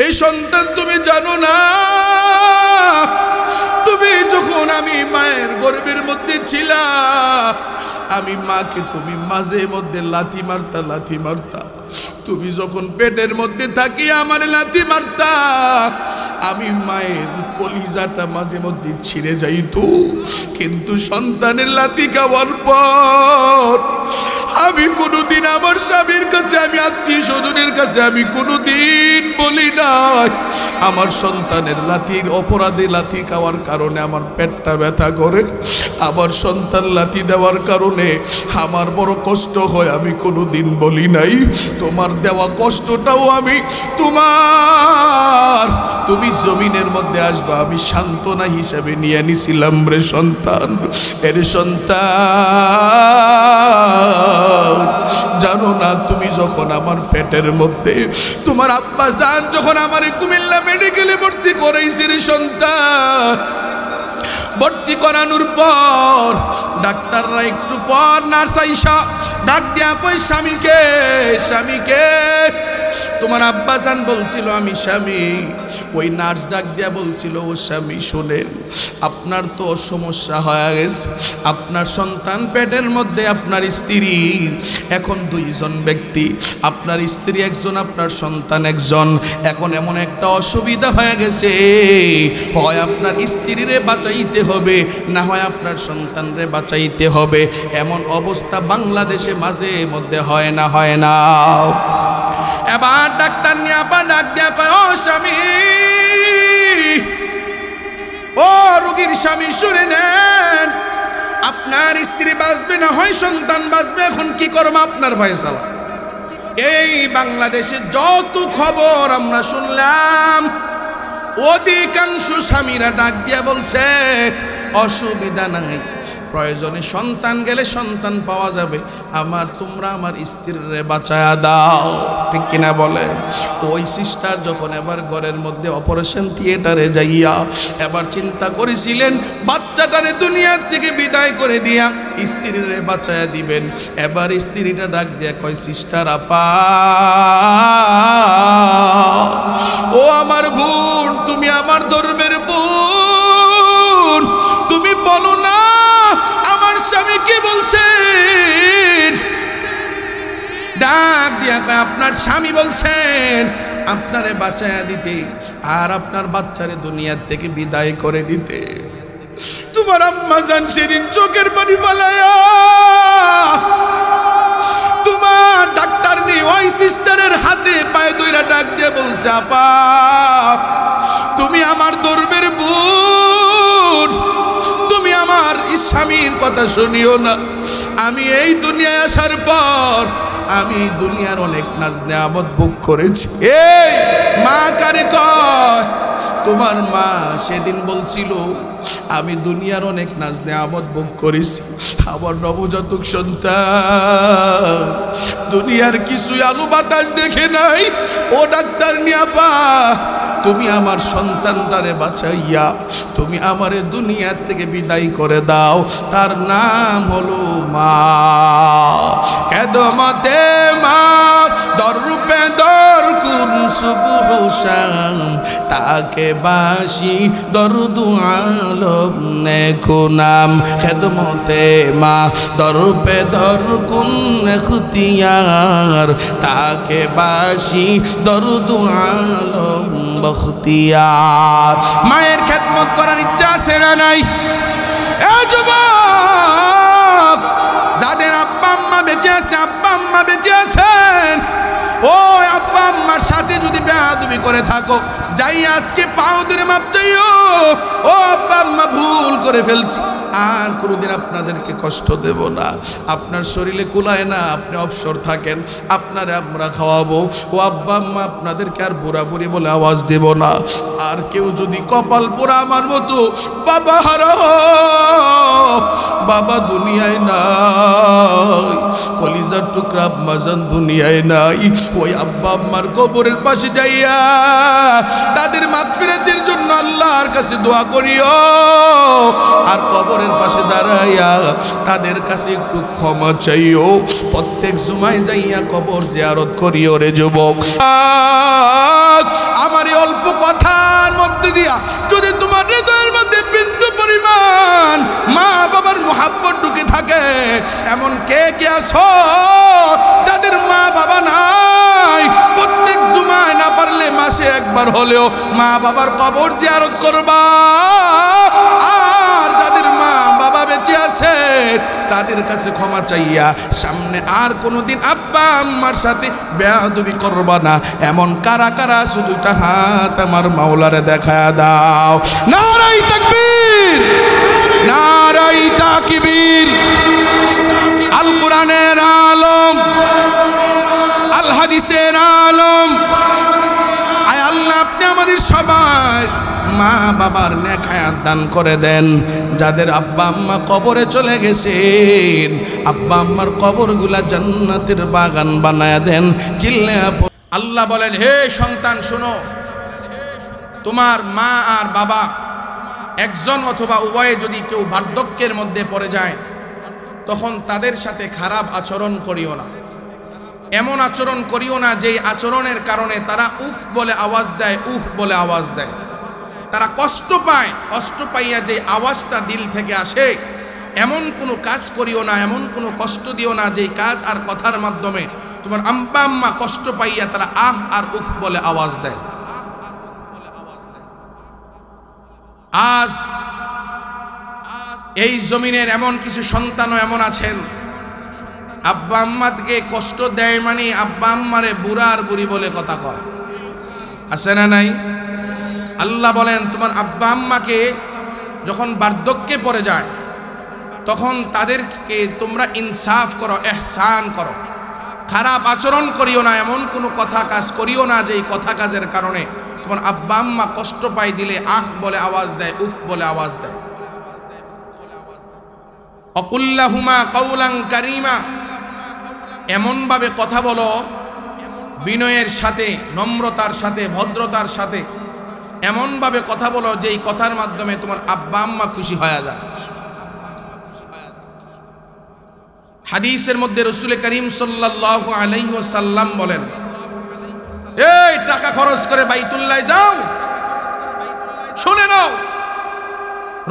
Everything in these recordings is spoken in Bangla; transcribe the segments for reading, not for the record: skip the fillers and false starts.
এই সন্তান তুমি জানো না, তুমি যখন আমি মায়ের গর্ভের মধ্যে ছিলা, আমি মাকে তুমি মাঝে মধ্যে লাথি মারতা। তুমি যখন পেটের মধ্যে থাকি আমার লাথি মারতা, আমি মায়ের কলিজাটা মাঝে মধ্যে ছিঁড়ে যাইতো। কিন্তু সন্তানের লাথি খাওয়ার পর আমি কোনোদিন আমার স্বামীর কাছে, আমি আত্মীয় স্বজনের কাছে আমি কোনোদিন বলি নাই আমার সন্তানের লাথির অপরাধে লাথি খাওয়ার কারণে আমার পেটটা ব্যথা করে, আমার সন্তান লাথি দেওয়ার কারণে আমার বড় কষ্ট হয়, আমি কোনোদিন বলি নাই। তোমার দেওয়া কষ্টটাও আমি তুমি জমিনের মধ্যে আসবা আমি সান্ত্বনা হিসাবে নিয়ে নিছিলাম রে সন্তান। এর সন্তান জানো না, তুমি যখন আমার পেটের মধ্যে, তোমার আব্বা জান যখন আমার কুমিল্লা মেডিকেলে ভর্তি করাইছে রে সন্তান, ভর্তি করানোর পর ডাক্তাররা একটু পর নার্স আইসা ডাক দিয়া কই স্বামীকে তোমার আব্বা জান বলছিল আমি স্বামী। ওই নার্স ডাক দিয়া বলছিল ও স্বামী শোনেন, আপনার তো সমস্যা হয়ে গেছে, আপনার সন্তান পেটের মধ্যে, আপনার স্ত্রীর এখন দুইজন ব্যক্তি, আপনার স্ত্রী একজন, আপনার সন্তান একজন। এখন এমন একটা অসুবিধা হয়ে গেছে, হয় আপনার স্ত্রীরে বাঁচাইতে হবে, না হয় আপনার সন্তানরে বাঁচাইতে হবে। এমন অবস্থা বাংলাদেশে মাঝে মধ্যে হয় না। এবার ডাক্তার নিয়ে আবার ডাক দেয়া কয় ও স্বামী, ও রোগীর স্বামী শুনে নেন, আপনার স্ত্রী বাঁচবে না হয় সন্তান বাঁচবে, এখন কি করবো আপনার ফয়সালা। এই বাংলাদেশে যত খবর আমরা শুনলাম, অধিকাংশ স্বামীরা ডাক দিয়া বলছে অসুবিধা নাই, প্রয়োজনে সন্তান গেলে সন্তান পাওয়া যাবে, তোমরা আমার স্ত্রীরে বাঁচায়া দাও, ঠিক কিনা বলে। ওই সিস্টার যখন এবার ঘরের মধ্যে অপারেশন থিয়েটারে যাইয়া এবার চিন্তা করেছিলেন বাচ্চাটারে দুনিয়ার থেকে বিদায় করে দিয়া স্ত্রীরে বাঁচায়া দিবেন। এবার স্ত্রীটা ডাক দিয়া কয় সিস্টার আপা, ও আমার বোন, তুমি আমার ধর্মের বোন, তুমি বলো না আমার স্বামী কি বলছেন। ডাক দিয়া কয় আপনার স্বামী বলছেন আপনারে বাঁচায়া দিতে আর আপনার বাচ্চারে দুনিয়ার থেকে বিদায় করে দিতে। তোমার আম্মা জান সেদিন চোখের পানি পালায়া তোমার ডাক্তার নিয়ে ওই সিস্টারের হাতে পায়ে ধইরা ডাক দিয়ে বলছে আপা, তুমি আমার ধর্মের বোন, তুমি আমার স্বামীর কথা শুনিও না। আমি এই দুনিয়ায় আসার পর আমি দুনিয়ার অনেক নাজ নেয়ামত ভোগ করেছি। এই মা কারে কয়, তোমার মা সেদিন বলছিল আমি দুনিয়ার অনেক নাজ নেয়ামত ভোগ করেছি, আমার নবজাতক সন্তান দুনিয়ার কিছু আলো বাতাস দেখে নাই। ও ডাক্তার নিয়া পা, তুমি আমার সন্তানটারে বাঁচাইয়া তুমি আমারে দুনিয়া থেকে বিদায় করে দাও, তার নাম হলো মা। কেদমতে মা দররূপে দর কুন সুবহ শাম, তাকে বাসি দরদু আলম নেকো নাম। খেদমতে মা দররূপে দর কুন খুতিয়ার, তাকে বাসি দরদু আলম বখতিয়ার। মায়ের খেদমত করার ইচ্ছা আছে না নাই? এ যুবক, যাদের আব্বা আম্মা বেঁচে আছে, আব্বা আম্মা বেঁচে আছেন, ও আব্বা আম্মার সাথে যদি বেয়াদবি করে থাকো, যাই আজকে পাও ধরে মাপ চাইও, ও আব্বা আম্মা ভুল করে ফেলছি, আর কোনোদিন আপনাদেরকে কষ্ট দেব না। আপনার শরীরে কুলায় না, আপনি অবসর থাকেন, আপনারে আমরা খাওয়াবো। ও আব্বা আম্মা আপনাদেরকে আর বুড়া বুড়ি বলে আওয়াজ দেব না। আর কেউ যদি কপাল পোড়া আমার মতো বাবা হারা, বাবা দুনিয়ায় নাই, কলিজার টুকরা আম্মা জান দুনিয়ায় নাই, ওই আব্বা আম্মার কবরের পাশে যাইয়া তাদের মাগফিরাতের জন্য আল্লাহর কাছে দোয়া করিও, আর কবরের পাশে দাঁড়াইয়া তাদের কাছে একটু ক্ষমা চাইও। প্রত্যেক জুমায় যাইয়া কবর জিয়ারত করিও রে যুবক। আমার কে আছো যাদের মা বাবা নাই, প্রত্যেক জুমায় না পারলে মাসে একবার হলেও মা বাবার কবর জিয়ারত করবা। আর যাদের মা বাবা বেঁচে আছে তাদের কাছে ক্ষমা চাইয়া সামনে আর কোনোদিন আব্বা আম্মার সাথে বেয়াদবি করবা না। এমন কারা কারা শুধুটা হাত আমার মাওলারে দেখা দাও। নারাই তাকবীর, নারাই তাকবীর। আল কোরআনের আলম, আল হাদিসের আলম। আয় আল্লাহ, আপনি আমাদের সবাই মা বাবার নেক হায়াত দান করে দেন। যাদের আব্বা আম্মা কবরে চলে গেছেন, আব্বা আম্মার কবরগুলা জান্নাতের বাগান বানায়া দেন। চিল্লে আল্লাহ বলেন, হে সন্তান শোনো, তোমার মা আর বাবা একজন অথবা উভয়ে যদি কেউ বার্ধক্যের মধ্যে পড়ে যায়, তখন তাদের সাথে খারাপ আচরণ করিও না। এমন আচরণ করিও না যেই আচরণের কারণে তারা উফ বলে আওয়াজ দেয়, উফ বলে আওয়াজ দেয়, তারা কষ্ট পায়। কষ্ট পাইয়া যে আওয়াজটা দিল থেকে আসে, এমন কোনো কাজ করিও না, এমন কোনো কষ্ট দিও না যেই কাজ আর কথার মাধ্যমে তোমার আব্বা আম্মা কষ্ট পাইয়া তারা আহ আর উফ বলে আওয়াজ দেয়। আজ এই জমিনের এমন কিছু সন্তানও এমন আছেন, আব্বা আম্মাকে কষ্ট দেয় মানে আব্বা আম্মারে বুড়া আর বুড়ি বলে কথা কয়, আছে না নাই? আল্লাহ বলেন, তোমার আব্বা আম্মাকে যখন বার্ধক্যে পড়ে যায় তখন তাদেরকে তোমরা ইনসাফ করো, ইহসান করো, খারাপ আচরণ করিও না, এমন কোনো কথা কাজ করিও না যেই কথা কাজের কারণে তোমার আব্বা আম্মা কষ্ট পায়, দিলে আহ বলে আওয়াজ দেয়, উফ বলে আওয়াজ দেয়। অকুল্লাহুমা কাউলান কারীমা, এমনভাবে কথা বলো বিনয়ের সাথে, নম্রতার সাথে, ভদ্রতার সাথে, এমনভাবে কথা বলো যেই কথার মাধ্যমে তোমার আব্বা আম্মা খুশি হয়ে যায়। হাদিসের মধ্যে রাসূল করিম সাল্লাল্লাহু আলাইহি ওয়াসাল্লাম বলেন, এই টাকা খরচ করে বাইতুল্লাহ যাও, শুনে নাও,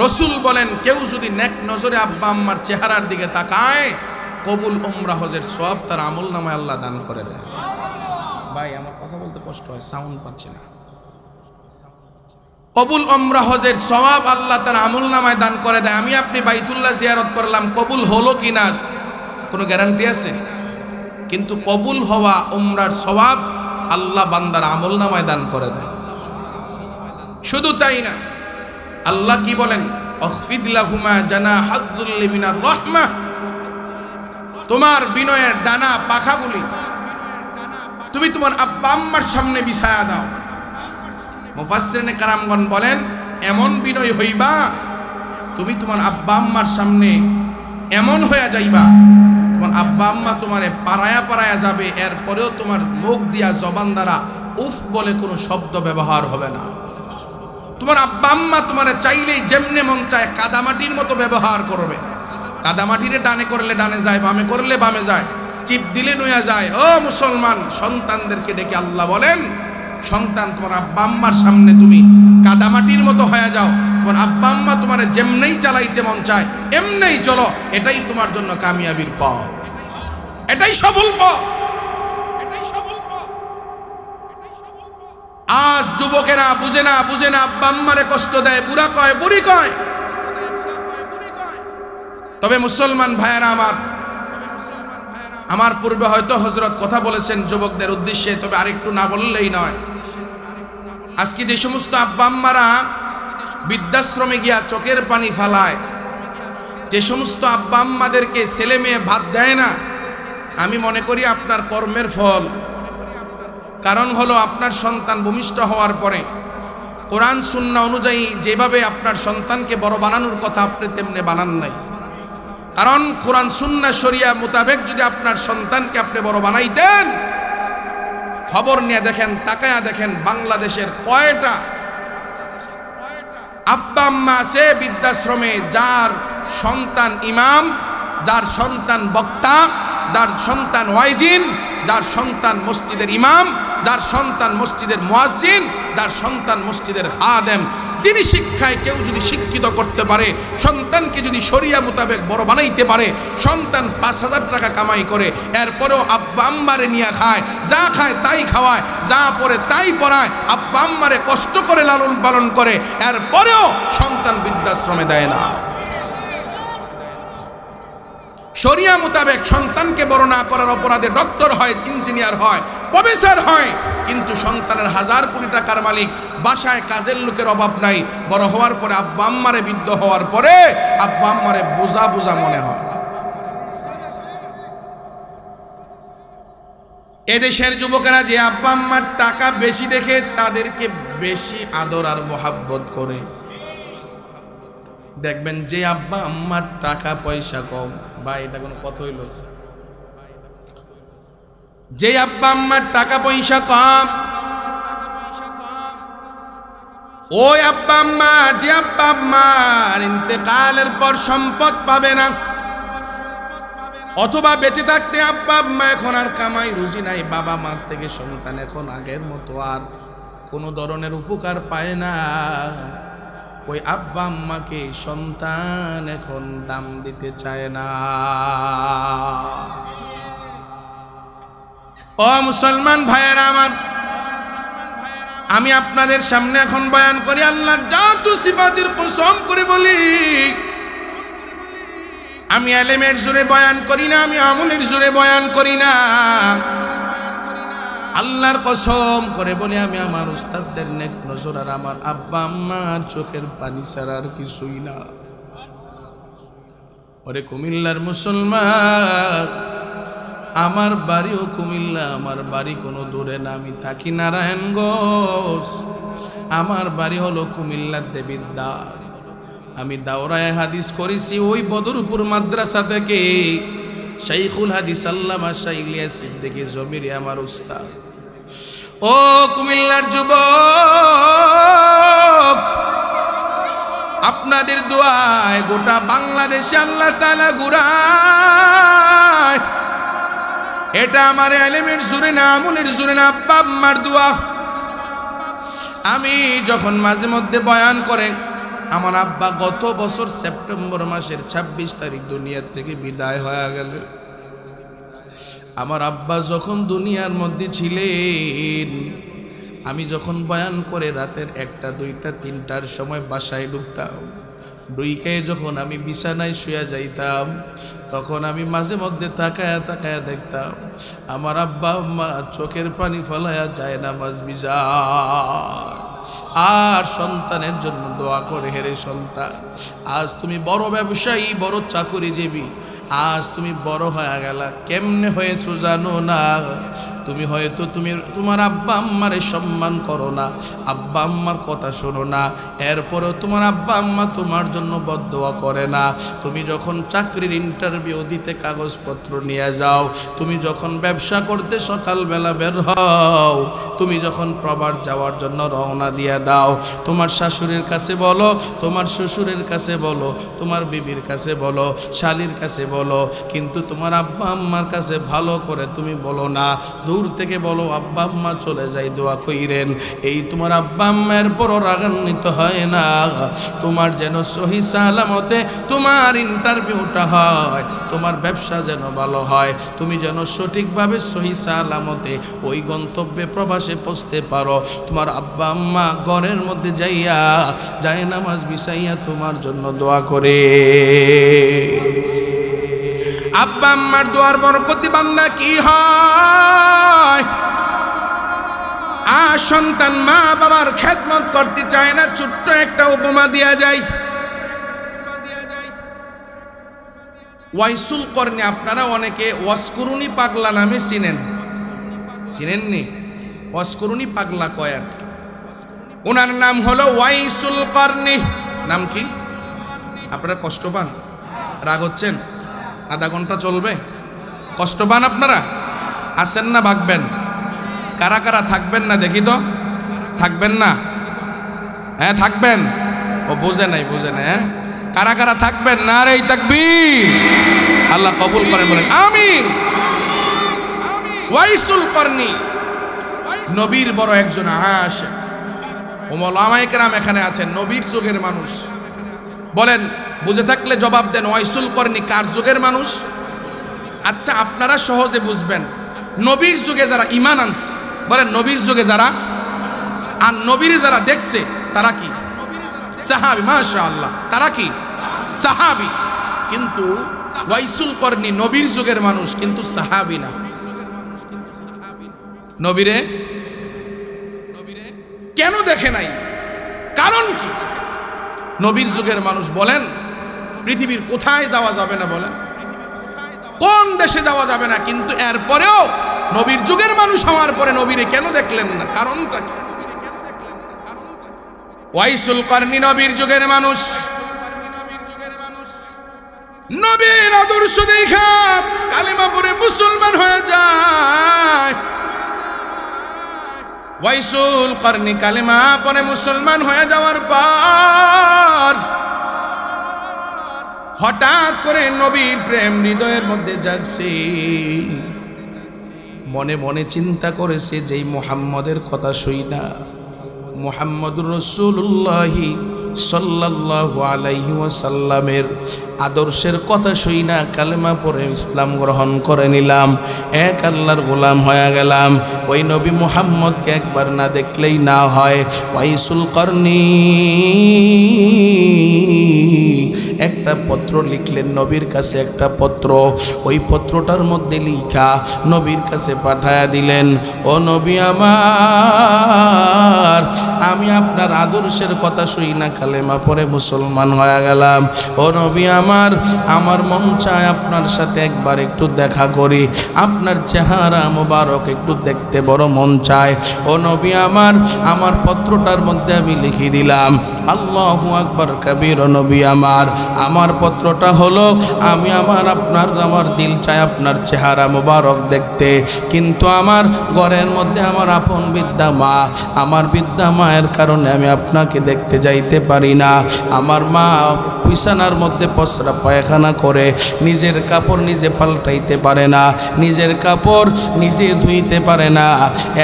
রাসূল বলেন কেউ যদি নেক নজরে আব্বা আম্মার চেহারার দিকে তাকায়, কবুল উমরা হজের সওয়াব তার আমলনামায় আল্লাহ দান করে দেয়। ভাই আমার কথা বলতে কষ্ট হয়, সাউন্ড পাচ্ছি না। কবুল উমরা হজের সওয়াব আল্লাহ তার আমলনামায় দান করে দেয়। আমি আপনি বাইতুল্লাহ জিয়ারত করলাম, কবুল হলো কিনা কোনো গ্যারান্টি আছে? কিন্তু কবুল হওয়া উমরার সওয়াব আল্লাহ বান্দার আমলনামায় দান করে দেয়। শুধু তাই না, আল্লাহ কি বলেন, আখফিদ লাহুমা জানাহাযুল্লি মিনার রাহমাহ, তোমার বিনয়ের ডানা পাখাগুলি তুমি তোমার আব্বা আম্মার সামনে বিছায়া দাও। মুফাসসিরিনে কারামগণ বলেন, এমন বিনয় হইবা তুমি তোমার আব্বা আম্মার সামনে এমন হয়ে যাইবা, তোমার আব্বা আম্মা তোমারে পারায়া পারায়া যাবে, এরপরেও তোমার মুখ দিয়া জবান দ্বারা উফ বলে কোনো শব্দ ব্যবহার হবে না। তোমার আব্বা আম্মা তোমারে চাইলেই যেমনে মন চায় কাদামাটির মতো ব্যবহার করবে। কাদামাটিরে ডানে করলে ডানে যায়, বামে করলে বামে যায়, চিপ দিলে নুয়া যায়। ও মুসলমান, সন্তানদেরকে ডেকে আল্লাহ বলেন, সন্তান তোমার আব্বা আম্মার সামনে তুমি কাদামাটির মতো হয়ে যাও, তোমার আব্বা আম্মা তোমার যেমনেই চালাইতে মন চায় এমনেই চলো, এটাই তোমার জন্য কামিয়াবির পথ, এটাই সফল পথ, এটাই সফল পথ। আজ যুবকেরা বুঝে না, বুঝে না, আব্বা আম্মারে কষ্ট দেয়, বুড়া কয়, বুড়ি কয়। তবে মুসলমান ভাইয়েরা আমার পূর্বে হয়তো হযরত কথা বলেছেন যুবকদের উদ্দেশ্যে, তবে আরেকটু না বললেই নয়। আজকে যে সমস্ত আব্বা আম্মারা বৃদ্ধাশ্রমে গিয়া চোখের পানি ফালায়, যে সমস্ত আব্বা আম্মাদেরকে ছেলে মেয়ে ভাত দেয় না, আমি মনে করি আপনার কর্মের ফল। কারণ হলো আপনার সন্তান ভূমিষ্ঠ হওয়ার পরে কোরআন সুন্নাহ অনুযায়ী যেভাবে আপনার সন্তানকে বড় বানানোর কথা আপনি তেমনি বানান নাই। কারণ কোরআন সুন্নাহ শরিয়া মোতাবেক যদি আপনার সন্তানকে আপনি বড় বানাইতেন, খবর নিয়ে দেখেন, তাকায়া দেখেন বাংলাদেশের কয়টা আব্বা আম্মা আছে বৃদ্ধাশ্রমে, যার সন্তান ইমাম, যার সন্তান বক্তা, যার সন্তান ওয়াইজিন, যার সন্তান মসজিদের ইমাম, যার সন্তান মসজিদের মুয়াজ্জিন, যার সন্তান মসজিদের খাদেম, দিনী শিক্ষায় কেউ যদি শিক্ষিত করতে পারে, সন্তানকে যদি শরিয়া মোতাবেক বড় বানাইতে পারে, সন্তান 5,000 টাকা কামাই করে, এরপরেও আব্বা আম্মারে নিয়ে খায়, যা খায় তাই খাওয়ায়, যা পড়ে তাই পড়ায়, আব্বা আম্মারে কষ্ট করে লালন পালন করে, এরপরেও সন্তান বৃদ্ধাশ্রমে দেয় না। শরিয়া মোতাবেক সন্তানকে বড় না করার অপরাধে ডক্টর হয়, ইঞ্জিনিয়ার হয়, প্রফেসর হয়, কিন্তু সন্তানের 1000 কোটি টাকার মালিক, বাসায় কাজের লোকের অভাব নাই, বড় হওয়ার পরে আব্বা আম্মারে বৃদ্ধ হওয়ার পরে আব্বা আম্মারে বোঝা বোঝা মনে হয়। এদেশের যুবকেরা যে আব্বা আম্মার টাকা বেশি দেখে তাদেরকে বেশি আদর আর মোহাব্বত করে। দেখবেন যে আব্বা আম্মার টাকা পয়সা কম, ভাই এটা কোনো কথা হইল? যে আব্বা আম্মার টাকা পয়সা কম, ওই আব্বা আম্মা, যে আব্বা আম্মার ইন্তেকালের পর সম্পদ পাবে না, অথবা বেঁচে থাকতে আব্বা আম্মা এখন আর কামাই রুজি নাই, বাবা মা থেকে সন্তান এখন আগের মতো আর কোনো ধরনের উপকার পায় না, ওই আব্বা আম্মাকে সন্তান এখন দাম দিতে চায় না। ও মুসলমান ভাইয়েরা আমার, আমি আপনাদের সামনে এখন বয়ান করি, আল্লাহর জাতু সিফাতের কসম করে বলি, আমি এলেমের জোরে বয়ান করি না, আমি আমলের জোরে বয়ান করি না, আল্লাহর কসম করে বলি, আমি আমার উস্তাদদের নেক নজর আর আমার আব্বা আম্মার চোখের পানি ছাড়া আর কিছুই না। ওরে কুমিল্লার মুসলমান, আমার বাড়িও কুমিল্লা, আমার বাড়ি কোনো দূরে না, আমি থাকি নারায়ণগঞ্জ, আমার বাড়ি হলো কুমিল্লার দেবিদ্বার। আমি দাওরায়ে হাদিস করেছি ওই বদরপুর মাদ্রাসা থেকে, শাইখুল হাদিস আল্লামা শাহ ইলিয়াস সিদ্দিকী জমিরি আমার উস্তাদ। ও কুমিল্লার যুবক, আপনাদের দোয়ায় গোটা বাংলাদেশে আল্লাহ তাআলা ঘুরায়, এটা আমার ইলমের জোরে না, আমলের জোরে না, আব্বা আম্মার দোয়া। আমি যখন মাঝে মধ্যে বয়ান করেন, আমার আব্বা গত বছর সেপ্টেম্বর মাসের 26 তারিখ দুনিয়ার থেকে বিদায় হয়ে গেল। আমার আব্বা যখন দুনিয়ার মধ্যে ছিলেন, আমি যখন বয়ান করে রাতের 1টা 2টা 3টার সময় বাসায় ঢুকতাম, ঢুকে যখন আমি বিছানায় শুয়ে যাইতাম, তখন আমি মাঝে মধ্যে তাকায়া তাকায়া দেখতাম আমার আব্বা আম্মা চোখের পানি ফলায়া যায় নামাজ বিজায়, আর সন্তানের জন্য দোয়া করে, হেরে সন্তান, আজ তুমি বড় ব্যবসায়ী, বড় চাকুরিজীবী, আজ তুমি বড় হয়ে গেলা, কেমনে হয়েছো জানো না? তুমি হয়তো তোমার আব্বা আম্মারে সম্মান করো না, আব্বা আম্মার কথা শোনো না, এরপরেও তোমার আব্বা আম্মা তোমার জন্য বদদোয়া করে না। তুমি যখন চাকরির ইন্টারভিউ দিতে কাগজপত্র নিয়ে যাও, তুমি যখন ব্যবসা করতে সকালবেলা বের হও, তুমি যখন প্রবাস যাওয়ার জন্য রওনা দিয়ে দাও, তোমার শাশুড়ির কাছে বলো, তোমার শ্বশুরের কাছে বলো, তোমার বিবির কাছে বলো, শালির কাছে বলো, কিন্তু তোমার আব্বা আম্মার কাছে ভালো করে তুমি বলো না, দূর থেকে বলো আব্বা আম্মা চলে যাই দোয়া কইরেন। এই তোমার আব্বা আম্মার বড় রাগান্বিত হয় না, তোমার যেন সহি সালামতে তোমার ইন্টারভিউটা হয়, তোমার ব্যবসা যেন ভালো হয়, তুমি যেন সঠিকভাবে সহি সালামতে ওই গন্তব্যে প্রবাসে পৌঁছতে পারো। তোমার আব্বা আম্মা ঘরের মধ্যে যাইয়া যায় নামাজ বিছাইয়া তোমার জন্য দোয়া করে। আব্বা আম্মার দোয়ার বরকতে বান্দা কি হয়? আর সন্তান মা বাবার খেদমত করতে চায় না, ছোট্ট একটা উপমা দেয়া যায়। ওয়াইসুল করনি, আপনারা অনেকে ওয়াসকুরুনি পাগলা নামে চিনেন, চিনেননি? ওয়াসকুরুনি পাগলা কয় আর, ওনার নাম হলো ওয়াইসুল করনি। নাম কি? আপনারা কষ্ট পান? রাগ হচ্ছেন? আধা ঘন্টা চলবে? কষ্ট পান আপনারা? আসেন না ভাগবেন? কারা কারা থাকবেন না দেখি তো? থাকবেন না? হ্যাঁ থাকবেন। ও বুঝে নাই, বুঝে নাই। হ্যাঁ কারা কারা থাকবেন? নারে তাকবীর, আল্লাহ কবুল করেন, বলেন আমিন। ওয়াইসুল করনি নবীর বড় একজন আশিক। ওলামায়ে কেরাম এখানে আছেন, নবীর যুগের মানুষ। বলেন, বুঝে থাকলে জবাব দেন, ওয়াইসুল করনি কার যুগের মানুষ? আচ্ছা, আপনারা সহজে বুঝবেন, নবীর যুগে যারা ঈমান আনছে, বলেন নবীর যুগে যারা, আর নবীর যারা দেখছে তারা কি? সাহাবী। মাশাআল্লাহ, তারা কি? সাহাবী। কিন্তু ওয়াইসুল করনি নবীর যুগের মানুষ, কিন্তু সাহাবী না। নবীরে কেন দেখে নাই? কারণ কি? নবীর যুগের মানুষ। বলেন, পৃথিবীর কোথায় যাওয়া যাবে না? বলেন, কোন দেশে যাওয়া যাবে না? কিন্তু এরপরেও নবীর যুগের মানুষ হওয়ার পরে নবীরে কেন দেখলেন না? কারণটা কি? ওয়াইসুল করনি নবীর যুগের মানুষ। নবীর আদর্শ দেখা কালিমা পড়ে মুসলমান হয়ে যায়। ওয়াইসুল করনি কালিমা পড়ে মুসলমান হয়ে যাওয়ার পর হঠাৎ করে নবীর প্রেম হৃদয়ের মধ্যে জাগছে। মনে মনে চিন্তা করেছে, যেই মুহাম্মদের কথা শুই না, মুহাম্মদুর রাসূলুল্লাহ সাল্লাল্লাহু আলাইহি ওয়াসাল্লামের আদর্শের কথা শুই না কালেমা পড়ে ইসলাম গ্রহণ করে নিলাম, এক আল্লাহর গোলাম হয়ে গেলাম। ওই নবী মুহাম্মদকে একবার না দেখলেই না হয়। ওয়াইসুল করনি একটা পত্র লিখলেন নবীর কাছে, একটা পত্র। ওই পত্রটার মধ্যে লিখা নবীর কাছে পাঠায়া দিলেন, ও নবী আমার, আমি আপনার আদর্শের কথা শুই না কালেমা পড়ে মুসলমান হয়ে গেলাম। ও নবী আমার মন চায় আপনার সাথে একবার একটু দেখা করি, আপনার চেহারা মোবারক একটু দেখতে বড় মন চায়। ও নবী আমার পত্রটার মধ্যে আমি লিখে দিলাম, আল্লাহু আকবার কবীর। ও নবী আমার পত্রটা হলো, আমি আমার দিল চায় আপনার চেহারা মোবারক দেখতে, কিন্তু আমার ঘরের মধ্যে আমার আপন বৃদ্ধা মা, আমার বৃদ্ধা মায়ের কারণে আমি আপনাকে দেখতে যাইতে পারি না। আমার মা বিছানার মধ্যে পসরা পায়খানা করে নিজের কাপড় নিজে পাল্টাইতে পারে না, নিজের কাপড় নিজে ধুইতে পারে না।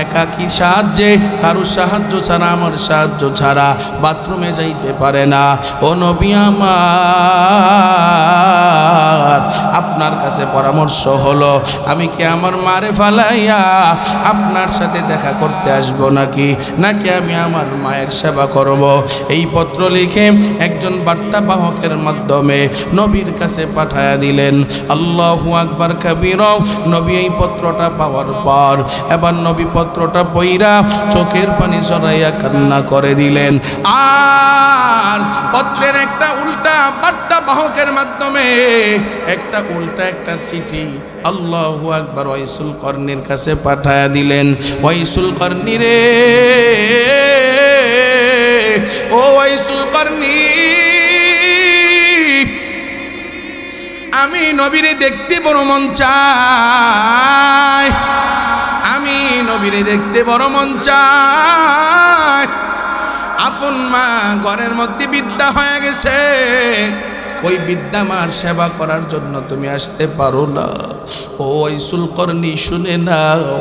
একাকী সাহায্যে, কারো সাহায্য ছাড়া, আমার সাহায্য ছাড়া বাথরুমে যাইতে পারে না। ও নবী আমার, আপনার কাছে পরামর্শ হলো, আমি কি আমার মারে ফালাইয়া আপনার সাথে দেখা করতে আসবো নাকি আমি আমার মায়ের সেবা করব? এই পত্র লিখে একজন বার্তাবাহকের মাধ্যমে নবীর কাছে পাঠায়া দিলেন। আল্লাহু আকবার কবীর। নবী এই পত্রটা পাওয়ার পর এবার নবী পত্রটা পইরা চোখের পানি ঝরাইয়া কান্না করে দিলেন। আর পত্রের একটা উল্টা বার্তাবাহকের মাধ্যমে একটা চিঠি আল্লাহু আকবার ওয়াইসুল করনির কাছে পাঠায়া দিলেন। ওয়াইসুল করনি রে, ও ওয়াইসুল করনি, আমি নবীরে দেখতে বড় মন চাই, আমি নবীরে দেখতে বড় মন চাই। আপন মা ঘরের মধ্যে বিদ্যা হয়ে গেছে, ওই বিদ্যা মার সেবা করার জন্য তুমি আসতে পারো না। ও ওয়াইসুল করনি, শুনে নাও।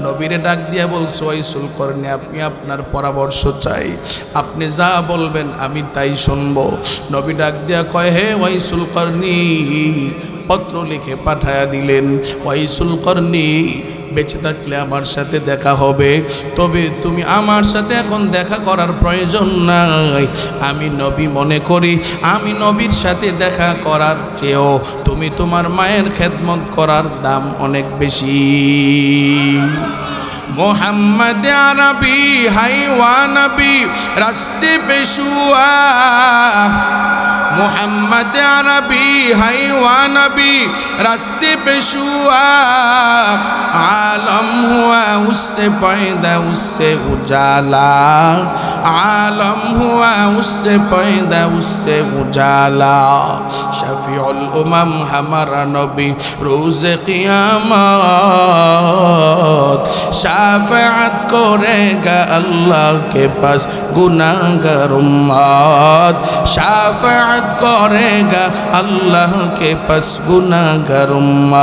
নবীরে ডাক দিয়া বলছে, ওয়াইসুল করনি, আপনি আপনার পরামর্শ চাই, আপনি যা বলবেন আমি তাই শুনবো। নবী ডাক দিয়া কয়, হে ওয়াইসুল করনি। পত্র লিখে পাঠায়া দিলেন, ওয়াইসুল করনি, বেঁচে থাকলে আমার সাথে দেখা হবে, তবে তুমি আমার সাথে এখন দেখা করার প্রয়োজন নাই। আমি নবী মনে করি, আমি নবীর সাথে দেখা করার চেয়েও তুমি তোমার মায়ের খেদমত করার দাম অনেক বেশি। मोहम्मद अरबी हैवा नबी रास्ते पे शुआ, मोहम्मद अरबी हैवा नबी रास्ते पे शुआ। आलम हुआ उससे पैदा उससे उजाला, आलम हुआ उससे पैदा उससे उजाला। शफीउल उमम हमारा नबी रोज़ क़ियामत, शाफ़ाअत करेगा अल्लाह के पास गुनाहगार उम्मत, शाफ़ाअत करेगा अल्लाह के पास गुनाहगार उम्मत।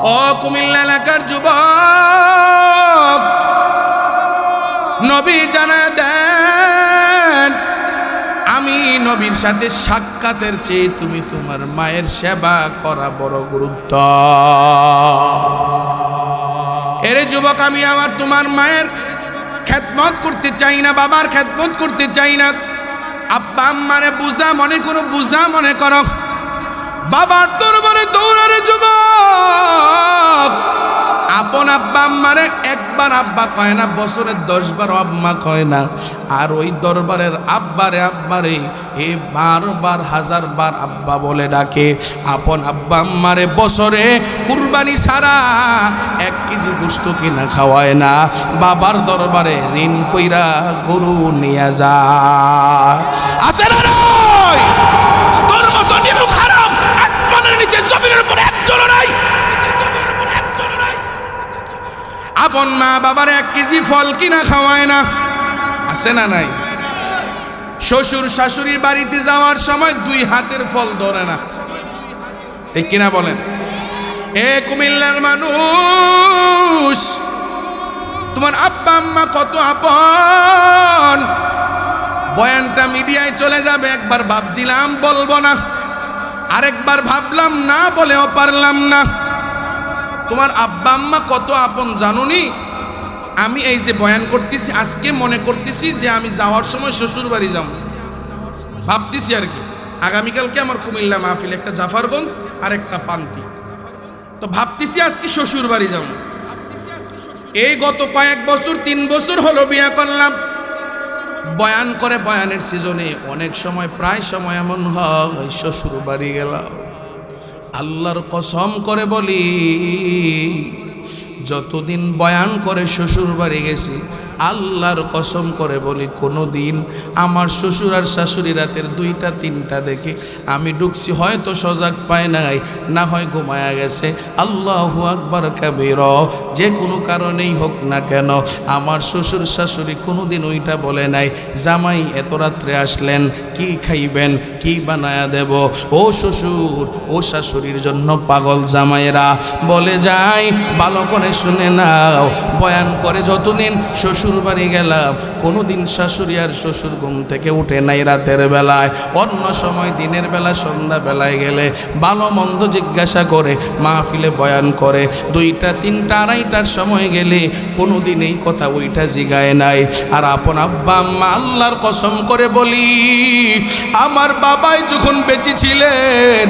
ओ कुमिल्ला एलाकार जुबान, নবী জানায় দেন আমি নবীর সাথে সাক্ষাতের চেয়ে তুমি তোমার মায়ের সেবা করা বড় গুরুত্ব। এরে যুবক, আমি আমার তোমার মায়ের খেদমত করতে চাই না, বাবার খেদমত করতে চাই না। আব্বা আম্মারে বুঝা মনে করো, বুঝা মনে করো, বাবার দরবারে দৌড়ারে যুবক। আপন আব্বা আম্মারে একবার আব্বা কয় না, বছরে 10 বার আম্মা কয় না। আর ওই দরবারের আব্বারে আব্বারে এ 12 বার 1000 বার আব্বা বলে ডাকে। আপন আব্বা আম্মারে বছরে কুরবানি ছাড়া 1 কেজি গোশত কিনা খাওয়ায় না, বাবার দরবারে ঋণ কইরা গরু নিয়ে যায়। আছে না নয়? তোর মতো নিমুখ হারাম আসমানের নিচে জমিনের উপর একজনও নাই। আপন মা বাবার 1 কেজি ফল কিনা খাওয়ায় না, আছে না নাই? শ্বশুর শাশুড়ির বাড়িতে যাওয়ার সময় 2 হাতের ফল ধরে না, ঠিক কিনা বলেন? এ কুমিল্লার মানুষ, তোমার আব্বা আম্মা কত আপন। বয়ানটা মিডিয়ায় চলে যাবে, একবার ভাবছিলাম বলবো না, আরেকবার ভাবলাম না বলেও পারলাম না। তোমার আব্বা আম্মা কত আপন জানুনি? আমি এই যে বয়ান করতেছি, আজকে মনে করতেছি যে আমি যাওয়ার সময় শ্বশুর বাড়ি যাব, ভাবতেছি আর কি। আগামীকালকে আমার কুমিল্লা মাহফিল, একটা জাফরগঞ্জ আর একটা পান্তি, তো ভাবতেছি আজকে শ্বশুর বাড়ি যাব। এই গত কয়েক বছর, 3 বছর হলো বিয়ে করলাম। বয়ান করে বয়ানের সিজনে অনেক সময়, প্রায় সময় এমন হয় শ্বশুর বাড়ি গেলাম। আল্লাহর কসম করে বলি, যতদিন বয়ান করে শ্বশুর বাড়ি গেছি, আল্লাহর কসম করে বলি কোনোদিন আমার শ্বশুর আর শাশুড়ি রাতের 2টা 3টা দেখে আমি ঢুকছি, হয়তো সজাগ পায় নাই, না হয় ঘুমায়া গেছে। আল্লাহু আকবার কাবীরা। যে কোনো কারণেই হোক না কেন, আমার শ্বশুর শাশুড়ি কোনোদিন ওইটা বলে নাই, জামাই এত রাত্রে আসলেন, কি খাইবেন, কি বানায়া দেব। ও শ্বশুর ও শাশুড়ির জন্য পাগল জামাইরা বলে যায়, ভালো করে শুনে নাও। বয়ান করে যতদিন শ্বশুর বাড়ি গেলাম, কোনোদিন শাশুড়ি আর শ্বশুর ঘুম থেকে উঠে নাই রাতের বেলায়। অন্য সময় দিনের বেলা, সন্ধ্যা বেলায় গেলে ভালো মন্দ জিজ্ঞাসা করে, মাহফিলে বয়ান করে। 2টা 3টা 2:30টার সময় গেলে কোনোদিন এই কথা ওইটা জিগায় নাই। আর আপন আব্বা আম্মা, আল্লাহর কসম করে বলি, আমার বাবাই যখন বেঁচে ছিলেন,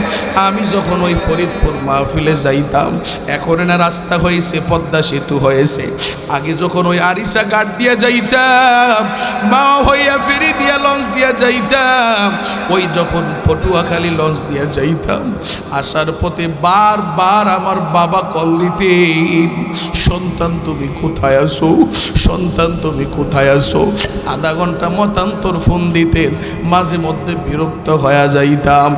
আমি যখন ওই ফরিদপুর মাহফিলে যাইতাম, এখন না রাস্তা হয়েছে, পদ্মা সেতু হয়েছে, আগে যখন ওই আরিসা ঘাট দিয়া যাইতাম, মা হইয়া ফেরি দিয়া লঞ্চ দিয়া যাইতাম, ওই যখন পটুয়াখালী লঞ্চ দিয়া যাইতাম, আসার পথে বারবার আমার বাবা কল দিতেন, সন্তান তুমি কোথায় আসো, সন্তান তুমি কোথায় আসো। আধা ঘন্টা মতান্তর ফোন দিতেন, মাঝে মধ্যে বিরক্ত হয়ে যাইতাম।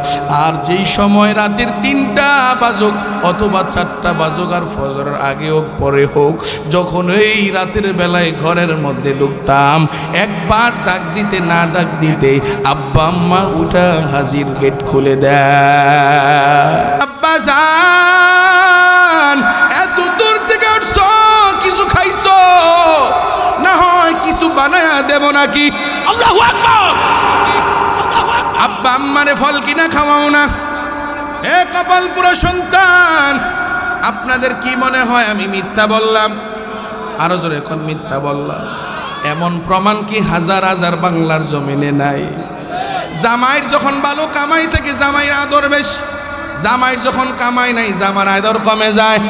আর যেই সময় রাতের 3টা বাজুক অথবা 4টা বাজুক, আর ফজরের আগে হোক পরে হোক, যখন এই রাতের বেলায় ঘরের মধ্যে ঢুকতাম, একবার ডাক দিতে না ডাক দিতে আব্বা আম্মা উঠা হাজির, গেট খুলে দেয়। আব্বা জান, এত দূর থেকে আসছো, কিছু খাইছো না হয় কিছু বানায়া দেব নাকি? আল্লাহু আকবার। আব্বা আম্মারে ফল কিনা খাওয়াও না? এ কপালপুরা সন্তান, আপনাদের কি মনে হয় আমি মিথ্যা বললাম? আরো জোরে এখন মিথ্যা বললাম? এমন প্রমাণ কি হাজার হাজার বাংলার জমিনে নাই? জামাইয়ের যখন ভালো কামাই থাকে, জামাইয়ের আদর বেশি। জামাইয়ের যখন কামাই নাই, জামার আদর কমে যায়।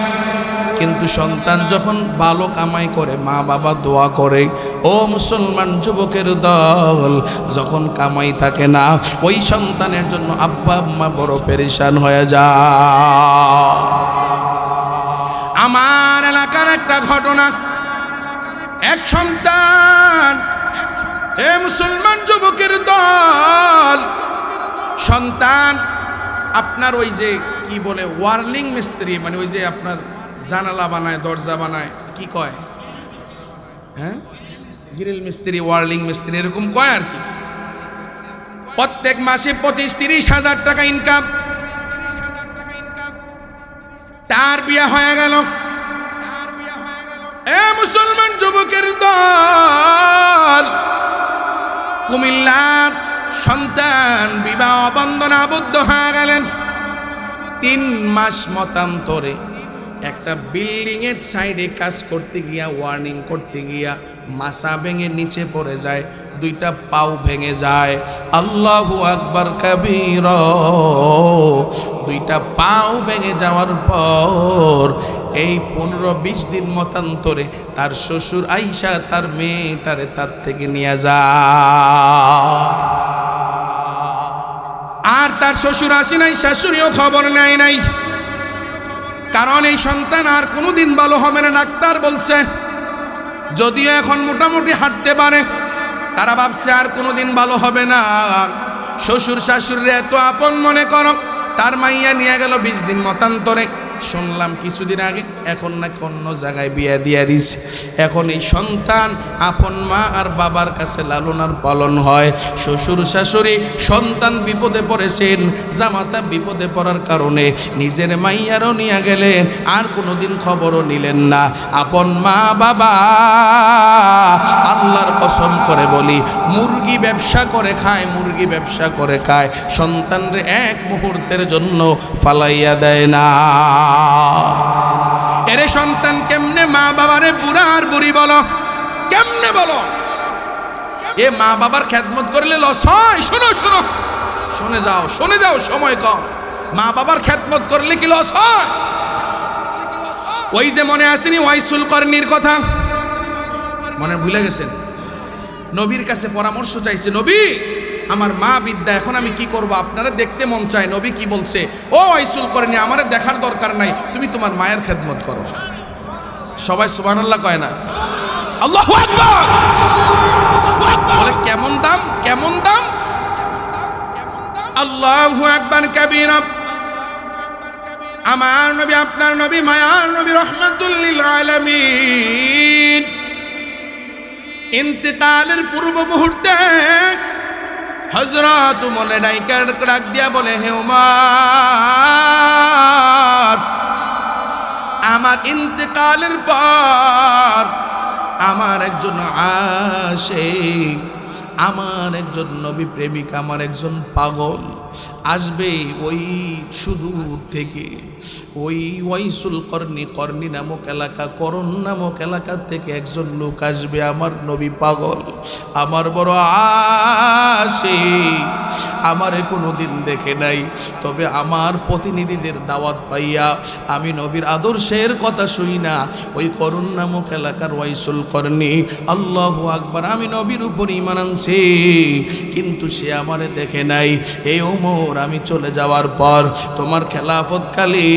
কিন্তু সন্তান যখন ভালো কামাই করে, মা বাবা দোয়া করে। ও মুসলমান যুবকের দল, যখন কামাই থাকে না, ওই সন্তানের জন্য আব্বা আম্মা বড় পেরেশান হয়ে যায়। আমার এলাকার একটা ঘটনা, এক সন্তান, এ মুসলমান যুবকের দল, সন্তান আপনার ওই যে কি বলে ওয়ার্লিং মিস্ত্রি, মানে ওই যে আপনার জানালা বানায়, দরজা বানায়, কি কয়? হ্যাঁ, গ্রিল মিস্ত্রি, ওয়ার্লিং মিস্ত্রি, এরকম কয় আর কি। প্রত্যেক মাসে 25-30 হাজার টাকা ইনকাম। তার বিয়ে হয়ে গেল। এ মুসলমান যুবকের দল, সন্তান বিবাহ বন্ধনে আবদ্ধ হয়ে গেলেন। 3 মাস মতান্তরে একটা বিল্ডিং এর সাইডে কাজ করতে গিয়া, ওয়ার্নিং করতে গিয়া মাসা ভেঙে নিচে পড়ে যায়, 2টা পাও ভেঙে যায়। আল্লাহু আকবার কাবীরা। 2টা পাও ভেঙে যাওয়ার পর এই 15-20 দিন মতান্তরে তার শ্বশুর আইসা তার মেয়েটারে তার থেকে নিয়ে যায়। আর তার শ্বশুর আসি নাই, শাশুড়িও খবর নেয় নাই, কারণ এই সন্তান আর কোনোদিন ভালো হবে না। ডাক্তার বলছে, যদিও এখন মোটামুটি হাঁটতে পারে, তারা ভাবছে আর কোনোদিন ভালো হবে না। শ্বশুর শাশুড়ির এত আপন মনে করো, তার মাইয়া নিয়ে গেল 20 দিন মতান্তরে। শুনলাম কিছুদিন আগে এখন নাকি অন্য জায়গায় বিয়ে দিয়ে দিছে। এখন এই সন্তান আপন মা আর বাবার কাছে লালন আর পালন হয়। শ্বশুর শাশুড়ি সন্তান বিপদে পড়েছেন, জামাতা বিপদে পড়ার কারণে নিজের মাইয়ারও নিয়ে গেলেন, আর কোনোদিন খবরও নিলেন না। আপন মা বাবা আল্লাহর কসম করে বলি, মুরগি ব্যবসা করে খায়, মুরগি ব্যবসা করে খায়, সন্তানরে এক মুহূর্তের জন্য ফালাইয়া দেয় না। এরে সন্তান কেমনে মা বাবারে বুড়া আর বুড়ি বলো, কেমনে বলো? এ মা বাবার খেদমত করলে লস হয়? শোনো শোনো, শুনে যাও, শুনে যাও, সময় কম। মা বাবার খেদমত করলে কি লস হয়? ওই যে মনে আসেনি ওয়াইসুল করনির কথা, মনে ভুলে গেছেন? নবীর কাছে পরামর্শ চাইছে, নবী আমার মা বিদ্যা, এখন আমি কি করব? আপনারা দেখতে মন চায়। নবী কি বলছে? ও ওয়াইসুল করনি, আমারে দেখার দরকার নাই, তুমি তোমার মায়ের খেদমত করো। সবাই সুবহানাল্লাহ কয় না? আল্লাহু আকবার। বলে কেমন দাম, কেমন দাম? আল্লাহু আকবার কাবীরা। আমার নবী, আপনার নবী, মায়ার নবী, রাহমাতুল লিল আলামিন ইন্তেকালের পূর্ব মুহূর্তে হযরত মনে ডাইকার ডাক দিয়া বলে, হে ওমর, আমার ইন্তেকালের পর আমার একজন আশিক, আমার একজন নবী প্রেমিক, আমার একজন পাগল আসবে ওই সুদূর থেকে, ওই ওয়াইসুল করনি নামক এলাকা, করণ নামক এলাকা থেকে একজন লোক আসবে। আমার নবী পাগল, আমার বড় আশিক, আমারে কোনোদিন দেখে নাই, তবে আমার প্রতিনিধিদের দাওয়াত পাইয়া আমি নবীর আদর্শের কথা শুই না ওই করণ নামক এলাকার ওয়াইসুল করনি, আল্লাহু আকবার, আমি নবীর উপর ঈমান আনছি, কিন্তু সে আমারে দেখে নাই। এই ওমর, আমি চলে যাওয়ার পর তোমার খেলাফতকালে